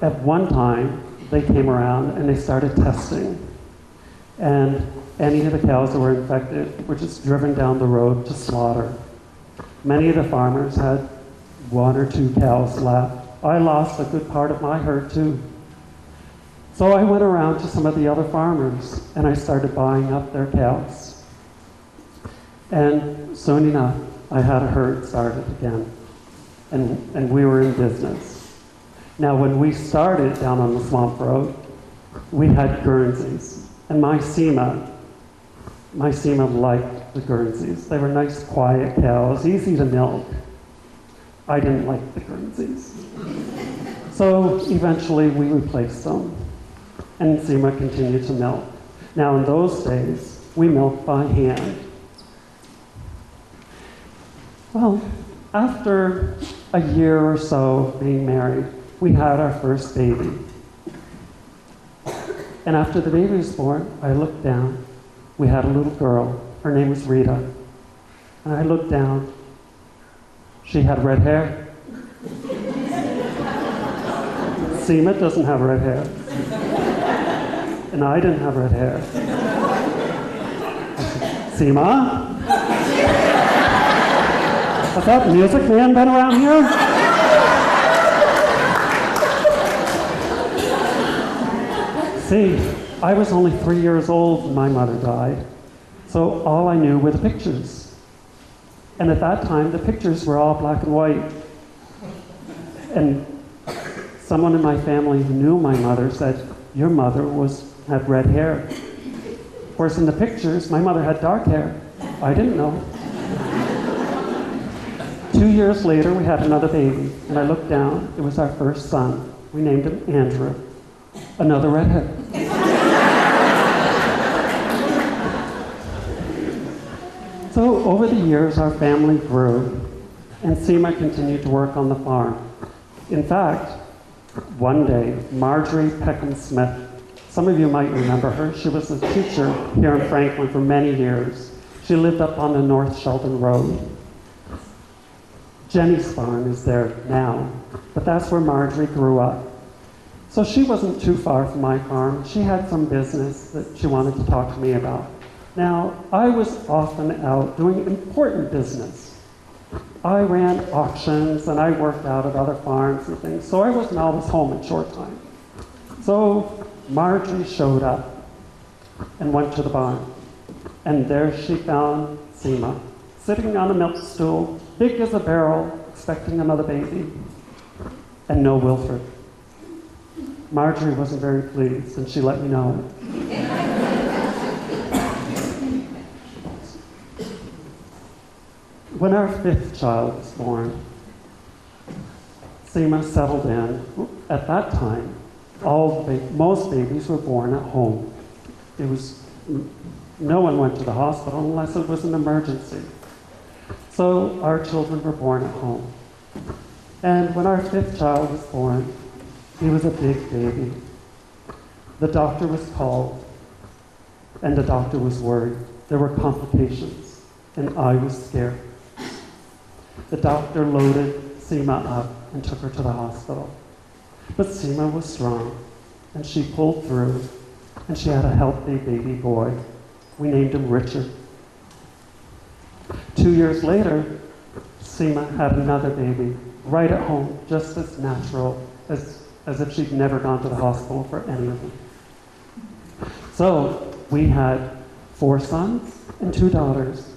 At one time, they came around and they started testing. And any of the cows that were infected were just driven down the road to slaughter. Many of the farmers had 1 or 2 cows left. I lost a good part of my herd too. So I went around to some of the other farmers and I started buying up their cows. And soon enough, I had a herd started again. And we were in business. Now, when we started down on the Swamp Road, we had Guernseys. And my Seema liked the Guernseys. They were nice, quiet cows, easy to milk. I didn't like the Guernseys. So eventually we replaced them. And Seema continued to milk. Now, in those days, we milked by hand. Well, after a year or so being married, we had our first baby. And after the baby was born, I looked down. We had a little girl. Her name was Rita. And I looked down. She had red hair. Seema doesn't have red hair. And I didn't have red hair. I said, Seema? Has that music man been around here? See, I was only 3 years old when my mother died, so all I knew were the pictures. And at that time, the pictures were all black and white. And someone in my family who knew my mother said, your mother had red hair. Of course, in the pictures, my mother had dark hair. I didn't know. 2 years later, we had another baby, and I looked down. It was our first son. We named him Andrew. Another redhead. So over the years, our family grew, and Seema continued to work on the farm. In fact, one day, Marjorie Peckham Smith, some of you might remember her. She was a teacher here in Franklin for many years. She lived up on the North Sheldon Road. Jenny's farm is there now, but that's where Marjorie grew up. So she wasn't too far from my farm. She had some business that she wanted to talk to me about. Now, I was often out doing important business. I ran auctions and I worked out at other farms and things, so I wasn't always home in short time. So Marjorie showed up and went to the barn. And there she found Seema, sitting on a milk stool, big as a barrel, expecting another baby, and no Wilfred. Marjorie wasn't very pleased, and she let me know it. When our 5th child was born, Seema settled in. At that time, most babies were born at home. No one went to the hospital unless it was an emergency. So our children were born at home. And when our 5th child was born, he was a big baby. The doctor was called, and the doctor was worried. There were complications, and I was scared. The doctor loaded Seema up and took her to the hospital. But Seema was strong, and she pulled through, and she had a healthy baby boy. We named him Richard. 2 years later, Seema had another baby, right at home, just as natural as if she'd never gone to the hospital for any of them. So we had 4 sons and 2 daughters,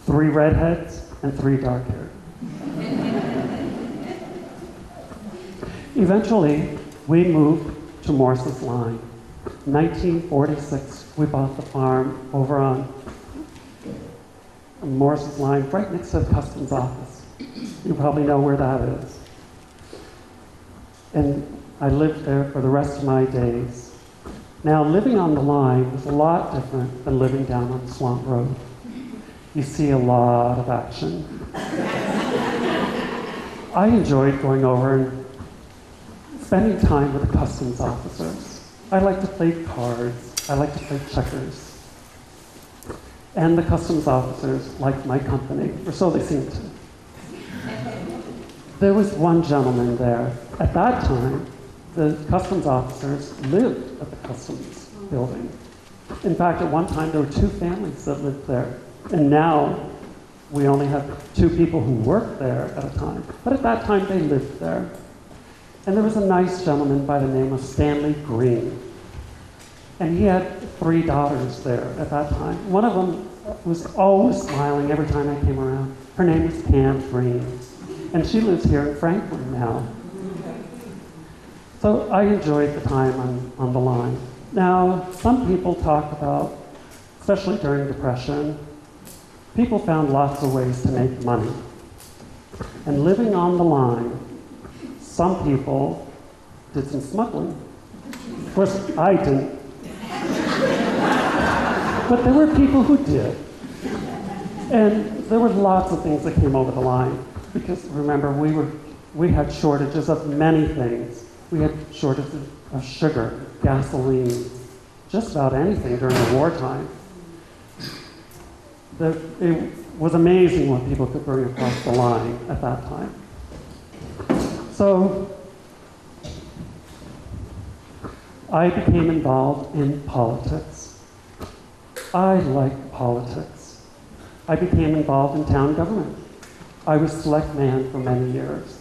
3 redheads and 3 dark-haired. Eventually, we moved to Morse's Line. 1946, we bought the farm over on Morse's Line, right next to the customs office. You probably know where that is. And I lived there for the rest of my days. Now, living on the line was a lot different than living down on Swamp Road. You see a lot of action. I enjoyed going over and spending time with the customs officers. I like to play cards. I like to play checkers. And the customs officers liked my company, or so they seemed to. There was one gentleman there. At that time, the customs officers lived at the customs building. In fact, at one time, there were 2 families that lived there. And now, we only have 2 people who work there at a time. But at that time, they lived there. And there was a nice gentleman by the name of Stanley Green. And he had 3 daughters there at that time. One of them was always smiling every time I came around. Her name was Pam Green. And she lives here in Franklin now. So I enjoyed the time on the line. Now, some people talk about, especially during Depression, people found lots of ways to make money. And living on the line, some people did some smuggling. Of course, I didn't. But there were people who did. And there were lots of things that came over the line. Because remember, we had shortages of many things. We had shortages of sugar, gasoline, just about anything during the wartime. It was amazing what people could bring across the line at that time. So I became involved in politics. I like politics. I became involved in town government. I was selectman for many years.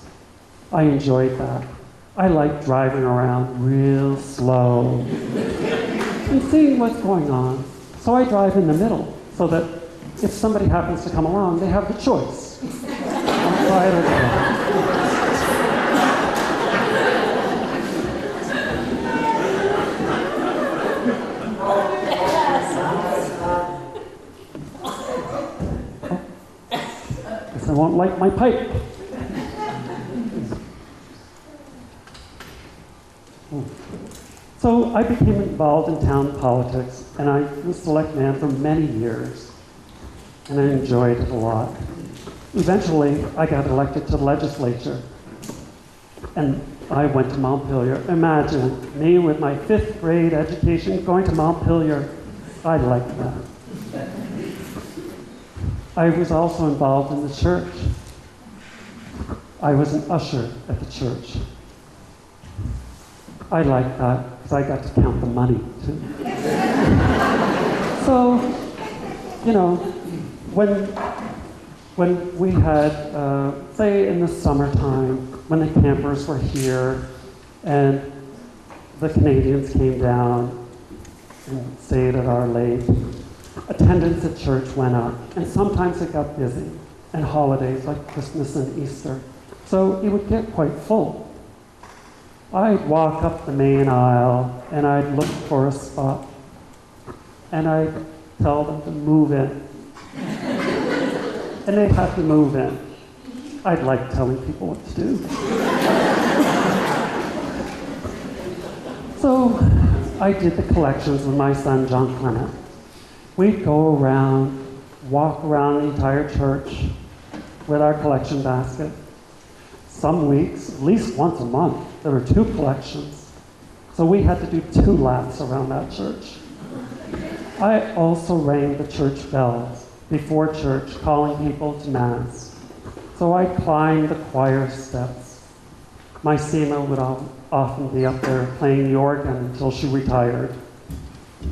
I enjoyed that. I like driving around real slow and seeing what's going on. So I drive in the middle so that if somebody happens to come along, they have the choice. I'll try it again. Guess I won't light my pipe. So I became involved in town politics, and I was selectman for many years, and I enjoyed it a lot. Eventually, I got elected to the legislature, and I went to Montpelier. Imagine me with my 5th grade education going to Montpelier. I liked that. I was also involved in the church. I was an usher at the church. I liked that because I got to count the money too. So, you know, when we had, say in the summertime, when the campers were here and the Canadians came down and stayed at our lake, attendance at church went up, and sometimes it got busy, and holidays like Christmas and Easter. So it would get quite full. I'd walk up the main aisle and I'd look for a spot and I'd tell them to move in. And they'd have to move in. I'd like telling people what to do. I did the collections with my son, John Clement. We'd go around, walk around the entire church with our collection basket. Some weeks, at least once a month, there were 2 collections. So we had to do 2 laps around that church. I also rang the church bells before church, calling people to Mass. So I climbed the choir steps. My Seema would often be up there playing the organ until she retired.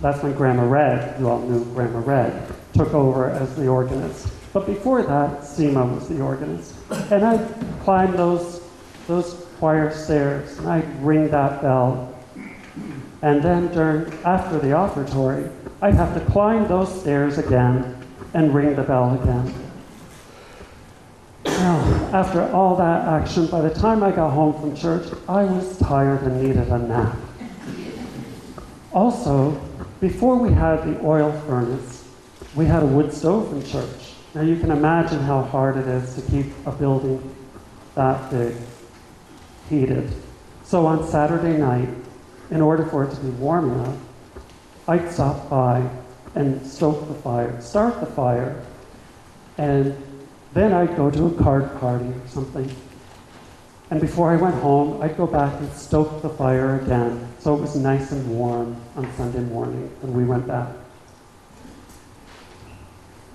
That's when Grandma Red, you all knew Grandma Red, took over as the organist. But before that, Seema was the organist. And I'd climb those choir stairs, and I'd ring that bell. And then after the offertory, I'd have to climb those stairs again and ring the bell again. Now, after all that action, by the time I got home from church, I was tired and needed a nap. Also, before we had the oil furnace, we had a wood stove in church. Now you can imagine how hard it is to keep a building that big heated. So on Saturday night, in order for it to be warm enough, I'd stop by and stoke the fire, start the fire, and then I'd go to a card party or something. And before I went home, I'd go back and stoke the fire again, so it was nice and warm on Sunday morning when we went back.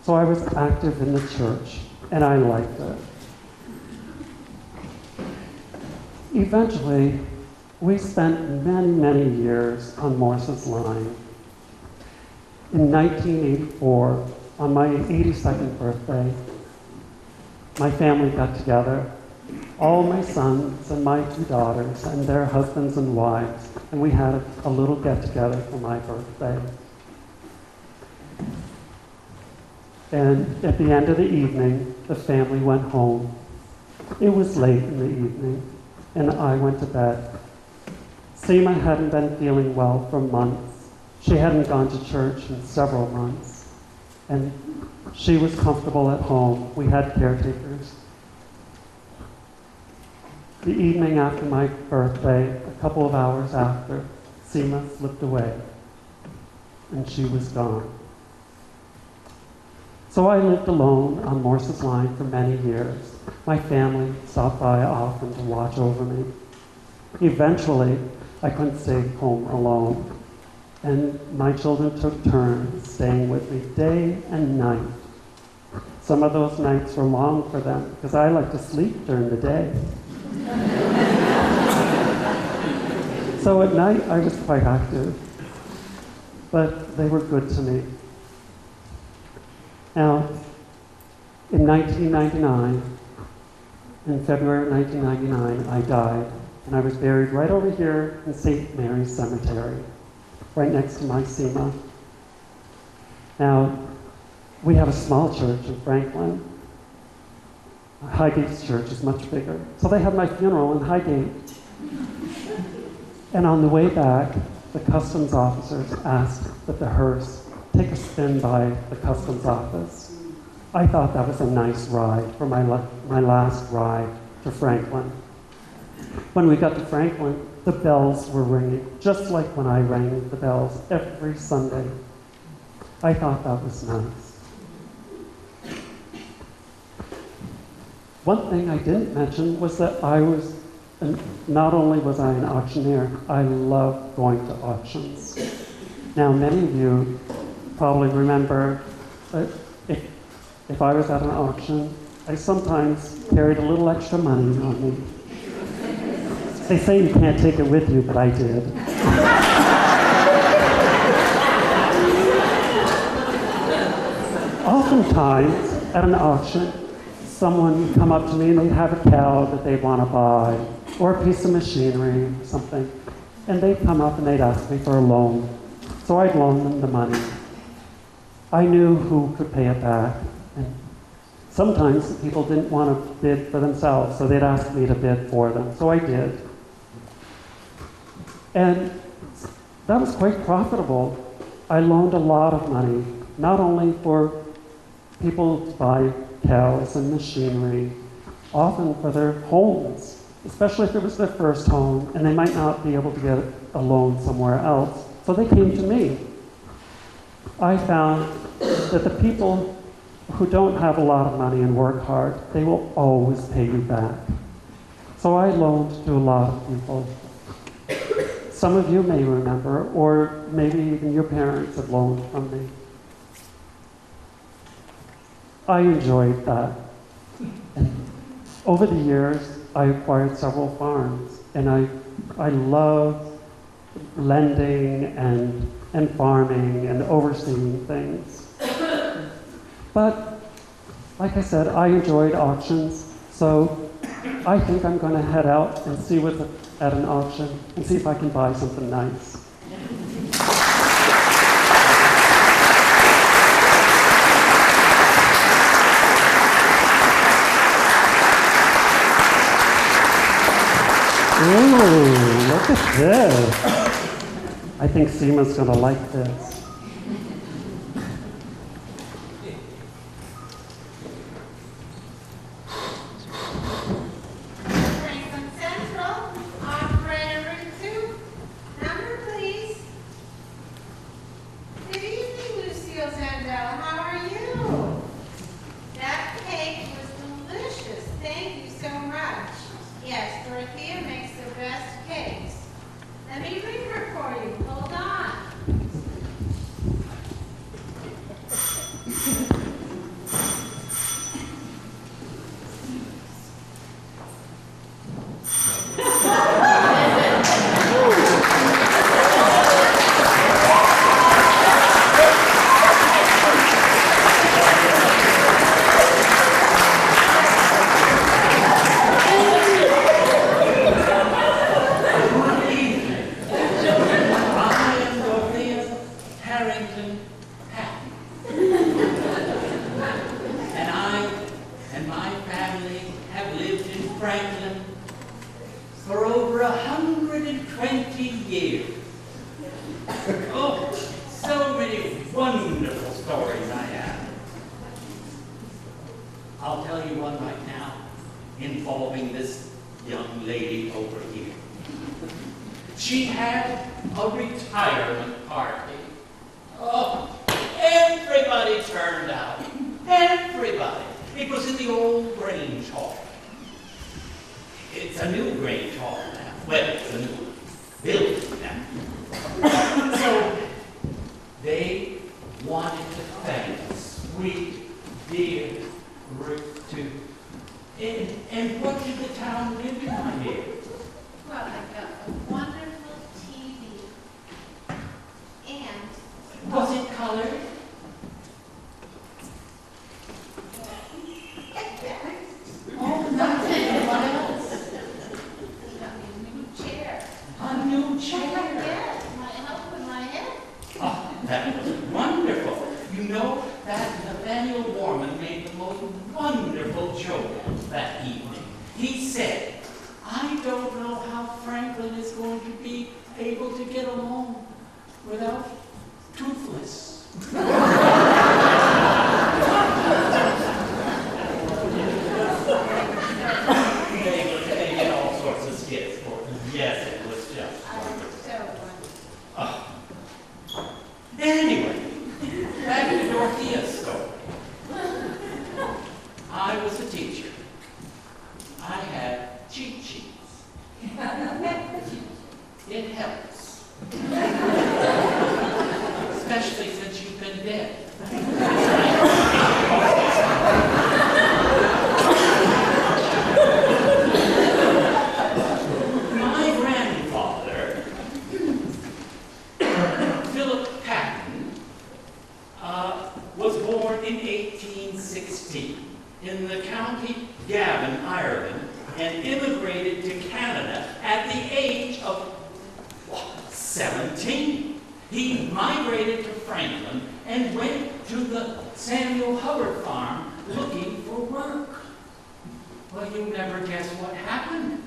So I was active in the church, and I liked it. Eventually, we spent many, many years on Morse's Line. In 1984, on my 82nd birthday, my family got together, all my sons and my 2 daughters and their husbands and wives, and we had a little get-together for my birthday. And at the end of the evening, the family went home. It was late in the evening, and I went to bed. Seema hadn't been feeling well for months. She hadn't gone to church in several months, and she was comfortable at home. We had caretakers. The evening after my birthday, a couple of hours after, Seema slipped away, and she was gone. So I lived alone on Morse's Line for many years. My family stopped by often to watch over me. Eventually, I couldn't stay home alone, and my children took turns staying with me day and night. Some of those nights were long for them because I like to sleep during the day. So at night, I was quite active, but they were good to me. Now, in 1999, in February of 1999, I died, and I was buried right over here in St. Mary's Cemetery, right next to my Seema. Now, we have a small church in Franklin. Highgate's church is much bigger. So they had my funeral in Highgate. And on the way back, the customs officers asked that the hearse take a spin by the customs office. I thought that was a nice ride for my last ride to Franklin. When we got to Franklin, the bells were ringing, just like when I rang the bells every Sunday. I thought that was nice. One thing I didn't mention was that not only was I an auctioneer, I loved going to auctions. Now, many of you probably remember that if I was at an auction, I sometimes carried a little extra money on me. They say you can't take it with you, but I did. Oftentimes, at an auction, someone would come up to me and they'd have a cow that they want to buy, or a piece of machinery, or something. And they'd come up and they'd ask me for a loan. So I'd loan them the money. I knew who could pay it back. And sometimes the people didn't want to bid for themselves, so they'd ask me to bid for them. So I did. And that was quite profitable. I loaned a lot of money, not only for people to buy cows and machinery, often for their homes, especially if it was their first home and they might not be able to get a loan somewhere else. So they came to me. I found that the people who don't have a lot of money and work hard, they will always pay you back. So I loaned to a lot of people. Some of you may remember, or maybe even your parents have loaned from me. I enjoyed that. And over the years, I acquired several farms, and I love lending and farming and overseeing things. But like I said, I enjoyed auctions, so I think I'm going to head out and see what's at an auction and see if I can buy something nice. Ooh, look at this. I think Seema's going to like this. Franklin Central, operator room 2. Number, please. Good evening, Lucille Zandel. How are you? That cake was delicious. Thank you so much. Yes, Dorothea makes the best cakes. Let me ring her for you. Hold on. For over 120 years. Oh, so many wonderful stories I have. I'll tell you one right now involving this young lady over here. She had a retirement party. Oh, everybody turned out. Everybody. It was in the old Grange Hall. It's a new Grange Hall now. Well, it's a new building now. So, they wanted to thank sweet, dear Ruth too. And what did the town give you, my dear? Well, I got a wonderful TV. And Was it colored? Oh, nothing. What else? he got me a new chair. A new chair. Yes, my help with my head. Oh, that was wonderful. You know, that Nathaniel Warman made the most wonderful joke that evening. He said, I don't know how Franklin is going to be able to get along without Toothless. They get all sorts of skits for it. Yes, it was just I was wonderful. so wonderful. Oh. Anyway, back to Dorothea's story. I was a teacher. I had cheat sheets. It helps. Especially since you've been dead. My grandfather, Philip Patton, was born in 1816 in the county Gavin, Ireland, and immigrated to Canada at the age of 17. He migrated to Franklin and went to the Samuel Hubbard farm looking for work. Well, you'll never guess what happened.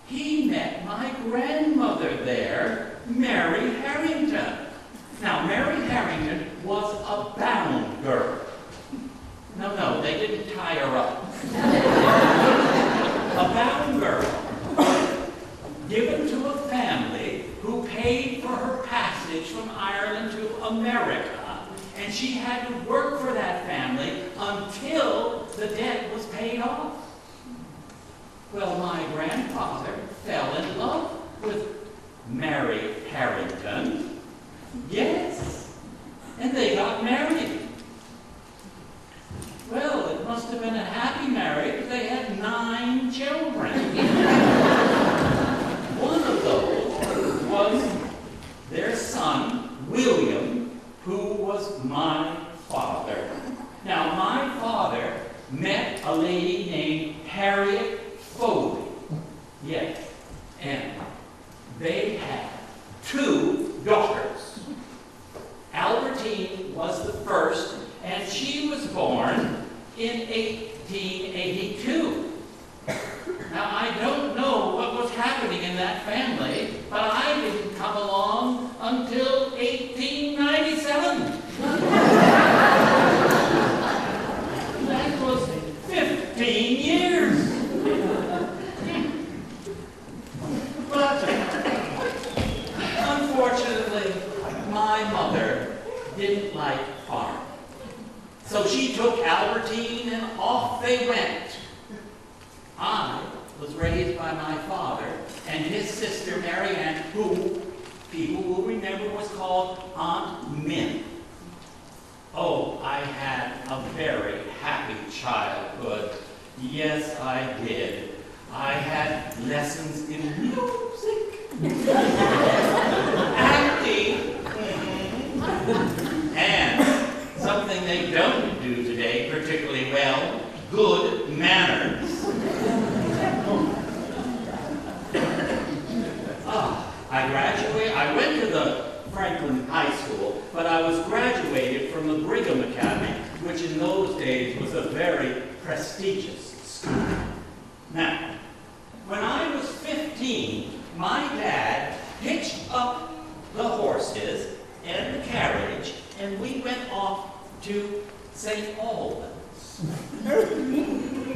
He met my grandmother there, Mary Harrington. Now, Mary Harrington was a bound girl. No, they didn't tie her up. A bound girl given to a family who paid for her passage America, and she had to work for that family until the debt was paid off. Well, my grandfather fell in love with Mary Harrington. Yes, and they got married. Well, it must have been a happy marriage. They had 9 children. One of those was their son, William, who was my father. Now, my father met a lady named Harriet Foley. Yes, and they had 2 daughters. Albertine was the first, and she was born in 1882. Now, I don't know what was happening in that family, but I didn't come along until 1897. That was 15 years. But unfortunately, my mother didn't like farming. So she took Albertine and off they went. I was raised by my father and his sister Mary Ann, who people will remember was called Aunt Min. Oh, I had a very happy childhood. Yes, I did. I had lessons in music, acting, and something they don't do today particularly well, good manners. I went to the Franklin High School, but I was graduated from the Brigham Academy, which in those days was a very prestigious school. Now, when I was 15, my dad hitched up the horses and the carriage, and we went off to St. Albans.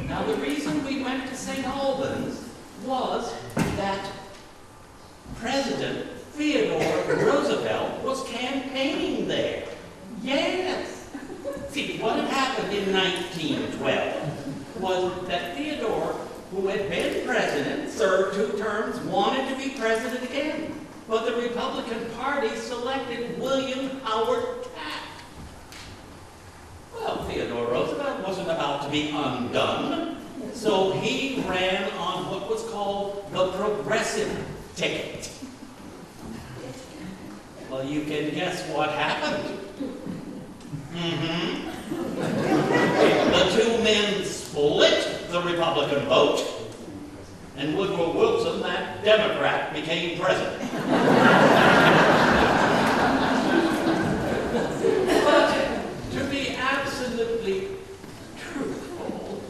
Now, the reason we went to St. Albans was that President Theodore Roosevelt was campaigning there. Yes. See, what had happened in 1912 was that Theodore, who had been president, served 2 terms, wanted to be president again. But the Republican Party selected William Howard Taft. Well, Theodore Roosevelt wasn't about to be undone, so he ran on what was called the progressive ticket. Well, you can guess what happened. The 2 men split the Republican vote, and Woodrow Wilson, that Democrat, became president. But to be absolutely truthful,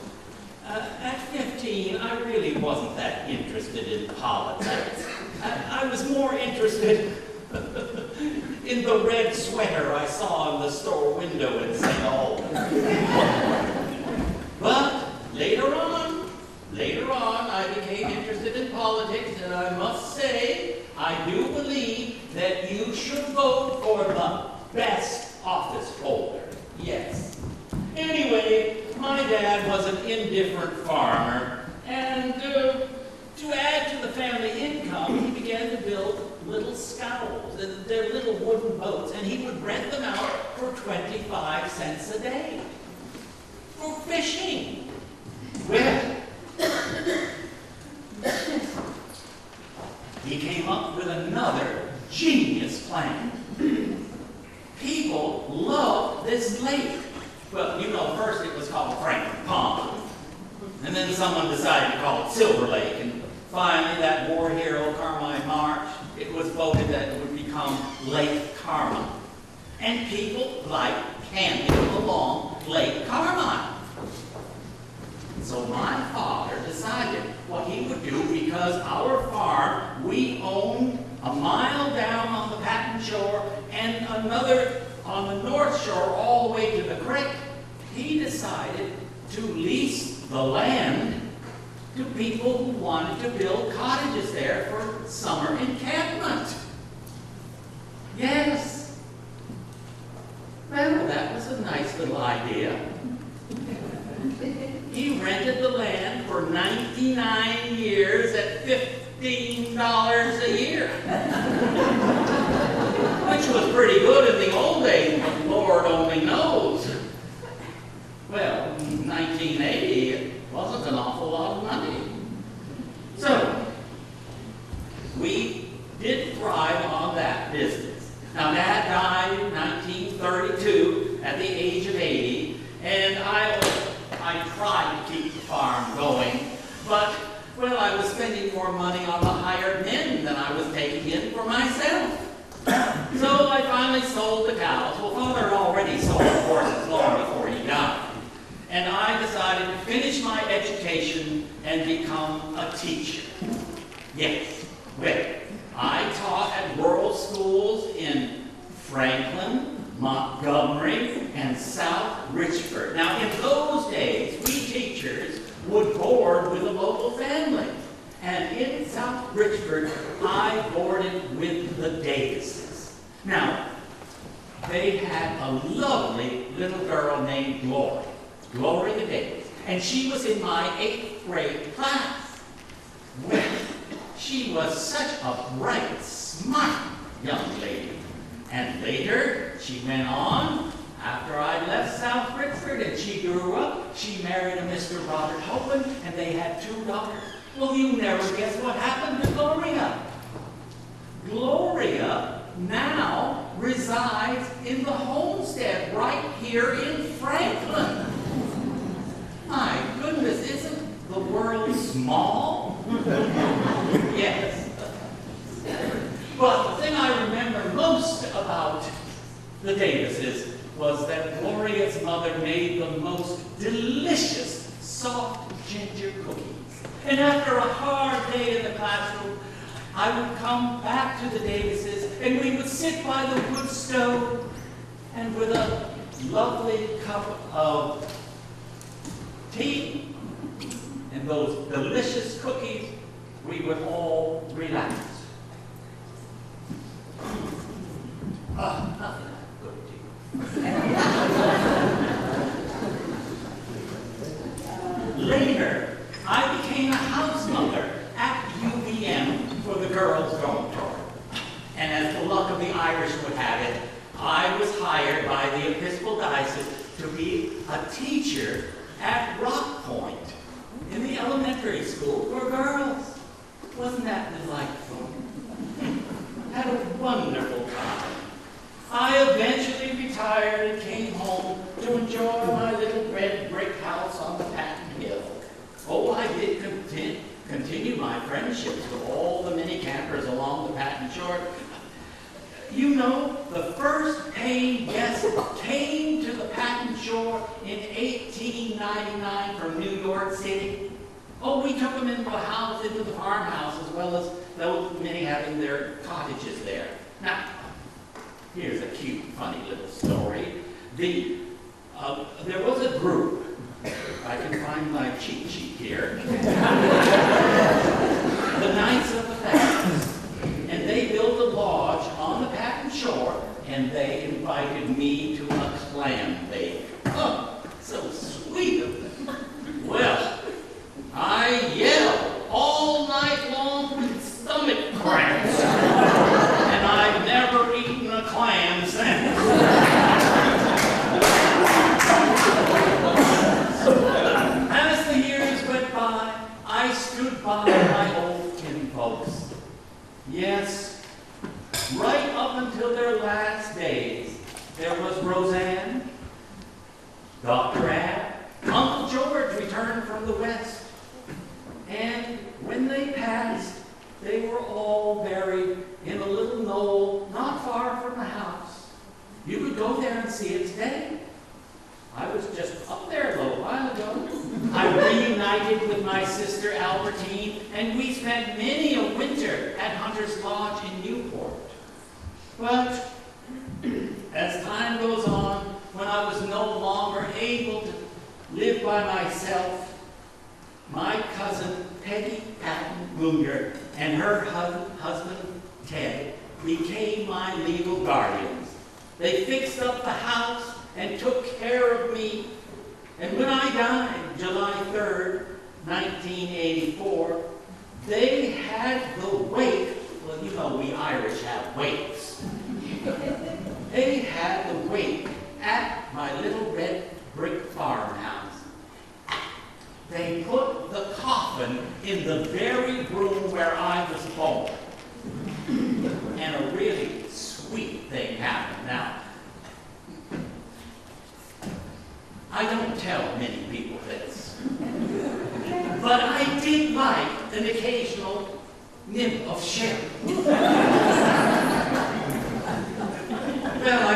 at 15, I really wasn't that interested in politics. I was more interested in the red sweater I saw in the store window in St. Albans. But later on, I became interested in politics, and I must say, I do believe that you should vote for the best office holder. Yes. Anyway, my dad was an indifferent farmer, and to add to the family income, he began to build little scows, they're little wooden boats, and he would rent them out for 25 cents a day for fishing. Well, he came up with another genius plan. People loved this lake. Well, you know, first it was called Franklin Pond, and then someone decided to call it Silver Lake, and finally that war hero, Carmine March, it was voted that it would become Lake Carmine. And people liked camping along Lake Carmine. So my father decided what he would do, because our farm, we owned a mile down on the Patton Shore and another on the North Shore all the way to the creek. He decided to lease the land to people who wanted to build cottages there for summer encampment. Yes. nice little idea. He rented the land for 99 years at $15 a year. Which was pretty good in the old days, but Lord only knows. Well, in 1980, it wasn't an awful lot of money. So, we did thrive on that business. Now, Dad died in 1932 at the age of 80, and I tried to keep the farm going, but, well, I was spending more money on the hired men than I was taking in for myself. So I finally sold the cows. Well, Father had already sold the horses long before he died. And I decided to finish my education and become a teacher. Yes, well, I taught at rural schools in Franklin, Montgomery, and South Richford. Now, in those days, we teachers would board with a local family. And in South Richford, I boarded with the Davises. Now, they had a lovely little girl named Gloria Davis, and she was in my 8th grade class. Well, she was such a bright, smart young lady. And later, she went on, after I left South Richford and she grew up, she married a Mr. Robert Hopen, and they had 2 daughters. Well, you never guess what happened to Gloria. Gloria now resides in the homestead right here in Franklin. My goodness, isn't the world small? Yes. But the thing I remember most about the Davises was that Gloria's mother made the most delicious soft ginger cookies. And after a hard day in the classroom, I would come back to the Davises and we would sit by the wood stove, and with a lovely cup of tea and those delicious cookies, we would all relax. Nothing like good tea. Later, I became a house mother at UVM for the girls' dormitory. And as the luck of the Irish would have it, I was hired by the Episcopal Diocese to be a teacher at Rock Point in the elementary school for girls. Wasn't that delightful? Had a wonderful time. I eventually retired and came home to enjoy my little red brick house on the Patton Hill. Oh, I did continue my friendships with all the mini campers along the Patton Shore. You know, the first paying guest came to the Patton Shore in 1899 from New York City. Oh, we took them into the farmhouse, as well as those many having their cottages there. Now, here's a cute, funny little story. There was a group. I can find my cheat sheet here. The Knights of the Patton. And they built a lodge on the Patton Shore, and they invited me to a clam bake. Oh, so sweet of them. Well, I yelled all night long with stomach cramps. And I've never eaten a clam since. As the years went by, I stood by my old kinfolks. Yes, right up until their last days, there was Roseanne, Dr. Ab, Uncle George returned from the West. And when they passed, they were all buried in a little knoll not far from the house. You could go there and see it today. I was just up there a little while ago. I reunited with my sister Albertine, and we spent many a winter at Hunter's Lodge in Newport. But as time goes on, when I was no longer able to live by myself, my cousin Peggy Patton Munger and her husband Ted became my legal guardians. They fixed up the house and took care of me. And when I died, July 3rd, 1984, they had the wake. Well, you know we Irish have wakes. They had the wake at my little red brick farmhouse. They put the coffin in the very room where I was born. And a really sweet thing happened. Now, I don't tell many people this, but I did like an occasional nip of sherry. Well, I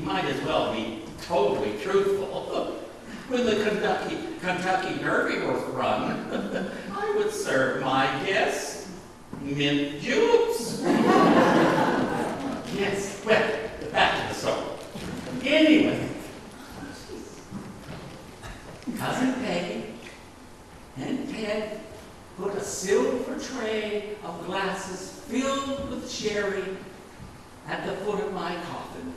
might as well be totally truthful. When the Kentucky Derby was run, I would serve my guests mint juleps. Yes, well, back to the story. Anyway, Cousin Peggy and Ted put a silver tray of glasses filled with sherry at the foot of my coffin.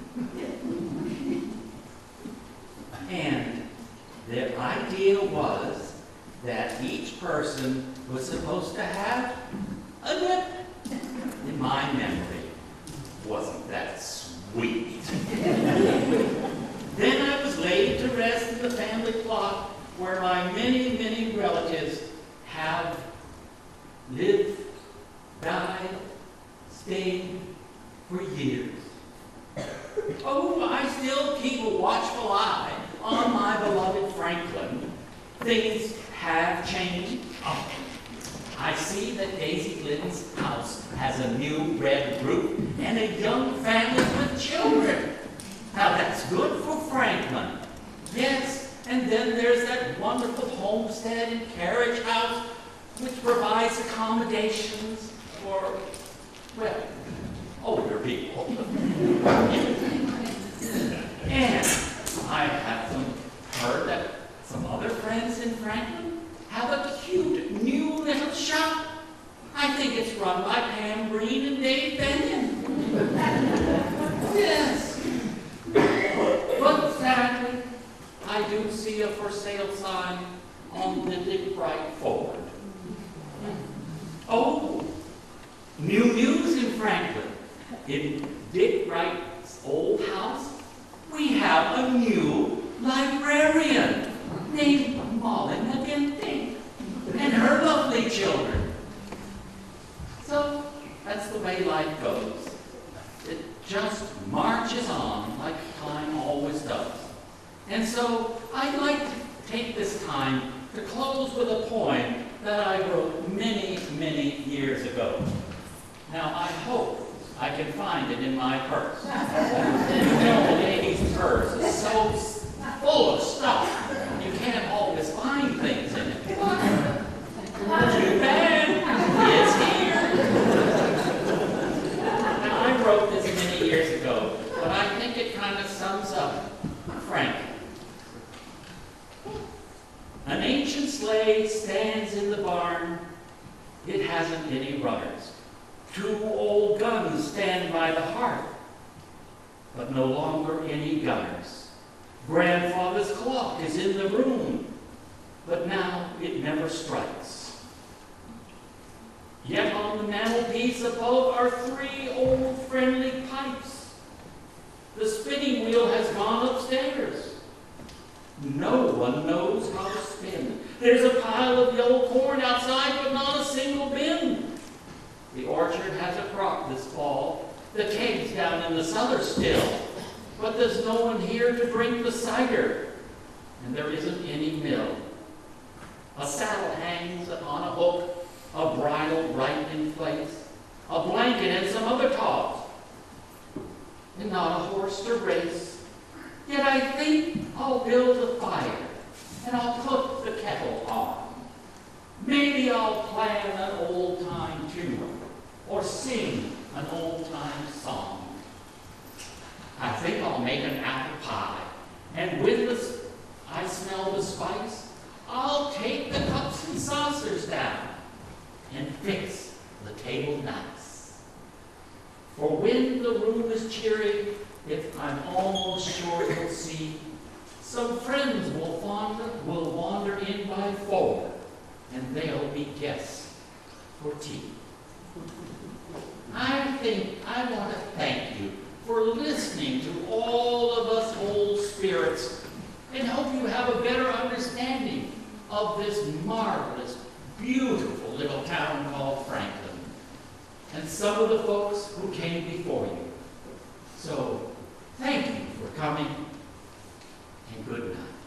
And their idea was that each person was supposed to have a nip. In my memory, wasn't that sweet? Then I was laid to rest in the family plot where my many, many relatives have lived, died, stayed for years. Oh, I still keep a watchful eye on my beloved Franklin. Things have changed. Oh, I see that Daisy Glidden's house has a new red roof and a young family with children. Now that's good for Franklin. Yes, and then there's that wonderful homestead and carriage house which provides accommodations for, well, older people. And I have heard that some other friends in Franklin have a cute new little shop. I think it's run by Pam Green and Dave Benyon. Yes. But sadly, I do see a for sale sign on the Dick Bright Ford. Oh, new news in Franklin. In Dick Bright's old house, we have a new librarian named Molly McGinty and her lovely children. So that's the way life goes. It just marches on like time always does. And so I'd like to take this time to close with a poem that I wrote many, many years ago. Now I hope I can find it in my purse. You know, a lady's purse is so full of stuff, you can't always find things in it. Too bad, it's here. Now, I wrote this many years ago, but I think it kind of sums up Franklin. An ancient sleigh stands in the barn. It hasn't any runners. 2 old guns stand by the hearth, but no longer any gunners. Grandfather's clock is in the room, but now it never strikes. Yet on the mantelpiece above are 3 old friendly pipes. The spinning wheel has gone upstairs. No one knows how to spin. There's a pile of yellow corn outside, but not a single bin. The orchard has a crop this fall. The keg's down in the cellar still. But there's no one here to drink the cider. And there isn't any mill. A saddle hangs on a hook, a bridle right in place, a blanket and some other togs. And not a horse to race. Yet I think I'll build a fire and I'll put the kettle on. Maybe I'll plan an old-time tune or sing an old-time song. I think I'll make an apple pie, and with this, I smell the spice, I'll take the cups and saucers down and fix the table nice. For when the room is cheery, if I'm almost sure you'll see some friends will wander in by 4, and they'll be guests for tea. I want to thank you for listening to all of us old spirits and hope you have a better understanding of this marvelous, beautiful little town called Franklin and some of the folks who came before you. So, thank you for coming, and good night.